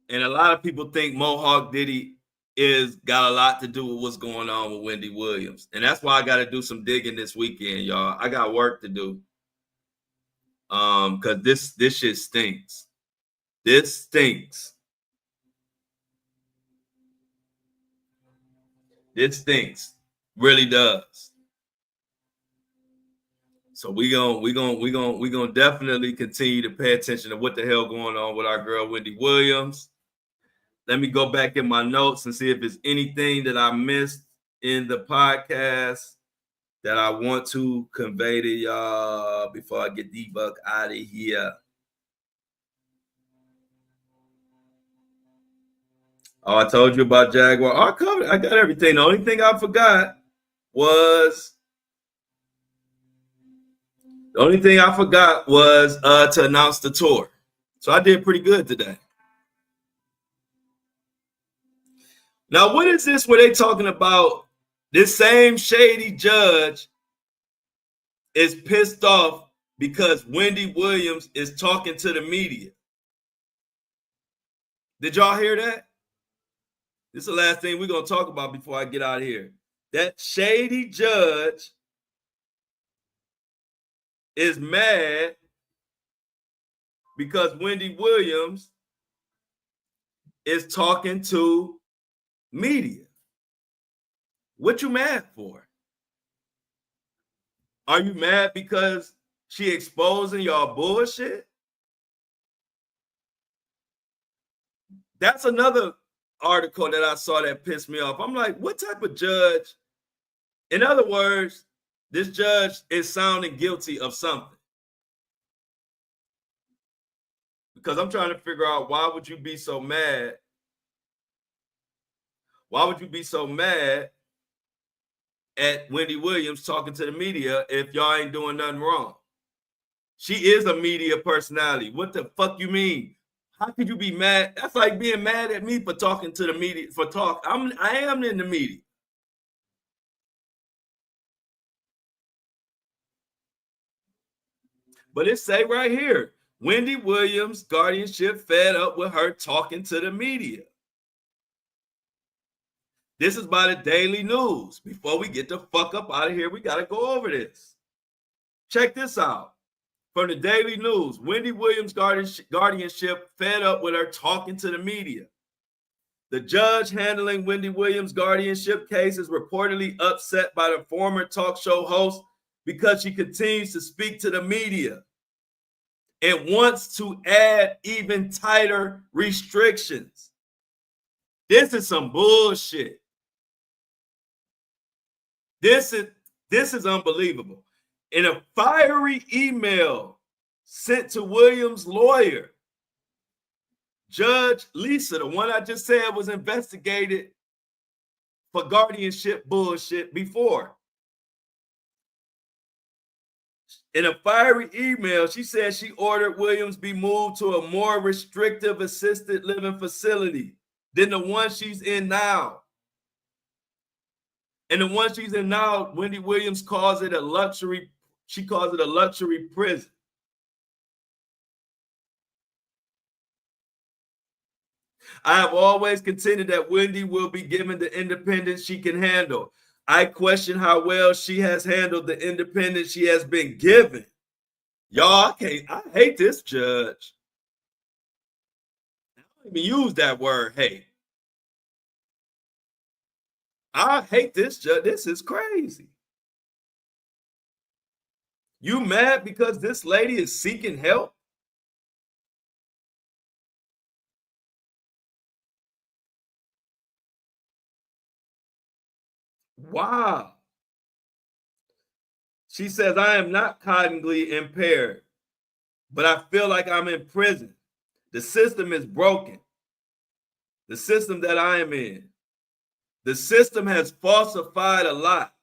And a lot of people think Mohawk Diddy got a lot to do with what's going on with Wendy Williams. And that's why I got to do some digging this weekend, y'all. I got work to do. Because this shit stinks. This stinks. This stinks. Really does. So we gonna definitely continue to pay attention to what the hell going on with our girl Wendy Williams. Let me go back in my notes and see if there's anything that I missed in the podcast that I want to convey to y'all before I get the fuck out of here. Oh, I told you about Jaguar. Oh, I got everything. The only thing I forgot was to announce the tour. So I did pretty good today. Now, what is this where they talking about this same shady judge is pissed off because Wendy Williams is talking to the media? Did y'all hear that? This is the last thing we're going to talk about before I get out of here. That shady judge is mad because Wendy Williams is talking to media. What you mad for? Are you mad because she exposing y'all bullshit? That's another article that I saw that pissed me off. I'm like, what type of judge? In other words, this judge is sounding guilty of something. Because I'm trying to figure out, why would you be so mad? Why would you be so mad at Wendy Williams talking to the media if y'all ain't doing nothing wrong? She is a media personality. What the fuck you mean? How could you be mad? That's like being mad at me for talking to the media, for talk. I am in the media. But it say right here, Wendy Williams' guardianship fed up with her talking to the media. This is by the Daily News. Before we get the fuck up out of here, we got to go over this. Check this out. From the Daily News, Wendy Williams' guardianship fed up with her talking to the media. The judge handling Wendy Williams' guardianship case is reportedly upset by the former talk show host because she continues to speak to the media and wants to add even tighter restrictions. This is some bullshit. This is unbelievable. In a fiery email sent to Williams' lawyer, Judge Lisa, the one I just said was investigated for guardianship bullshit before. In a fiery email, she said she ordered Williams be moved to a more restrictive assisted living facility than the one she's in now. And the one she's in now, Wendy Williams calls it a luxury. She calls it a luxury prison. I have always contended that Wendy will be given the independence she can handle. I question how well she has handled the independence she has been given. Y'all, I hate this judge. I don't even use that word, hate. I hate this judge. This is crazy. You mad because this lady is seeking help? Wow. She says, I am not cognitively impaired, but I feel like I'm in prison. The system is broken. The system that I am in. The system has falsified a lot.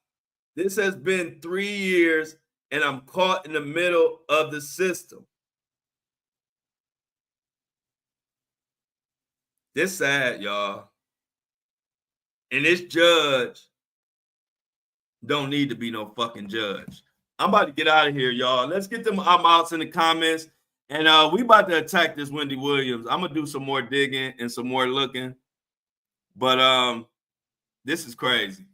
This has been 3 years and I'm caught in the middle of the system. This sad, y'all. And this judge don't need to be no fucking judge. I'm about to get out of here, y'all. Let's get them outs in the comments. And we about to attack this Wendy Williams. I'm going to do some more digging and some more looking. But this is crazy.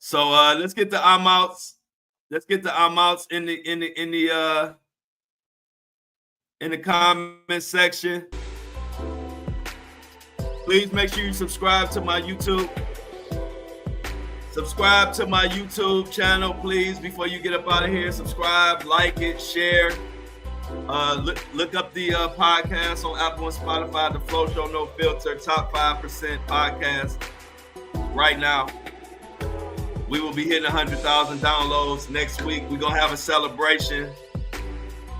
So let's get the outs. Let's get the outs in the comment section. Please make sure you subscribe to my YouTube. Subscribe to my YouTube channel, please, before you get up out of here. Subscribe, like it, share. Look up the podcast on Apple and Spotify, the Flo Show No Filter, top 5% podcast right now. We will be hitting 100,000 downloads next week. We're going to have a celebration.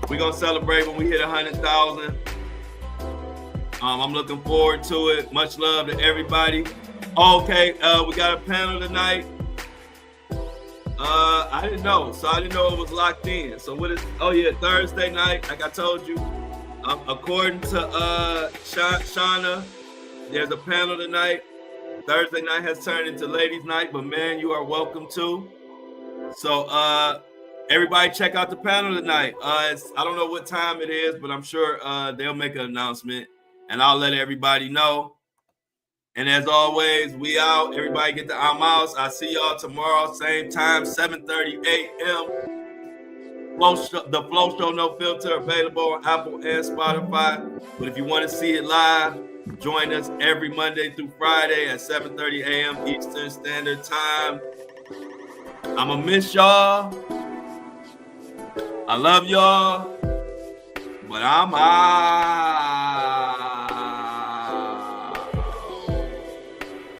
We're going to celebrate when we hit 100,000. I'm looking forward to it. Much love to everybody. Okay, we got a panel tonight. I didn't know. So I didn't know it was locked in. So what is, oh yeah, Thursday night, like I told you. According to Shauna, there's a panel tonight. Thursday night has turned into ladies' night, but man, you are welcome to. So everybody check out the panel tonight. I don't know what time it is, but I'm sure they'll make an announcement and I'll let everybody know. And as always, we out. Everybody get the outs. I'll see y'all tomorrow, same time, 7:30 a.m. The Flo Show No Filter available on Apple and Spotify. But if you want to see it live, join us every Monday through Friday at 7:30 a.m. Eastern Standard Time. I'ma miss y'all. I love y'all. But I'm out.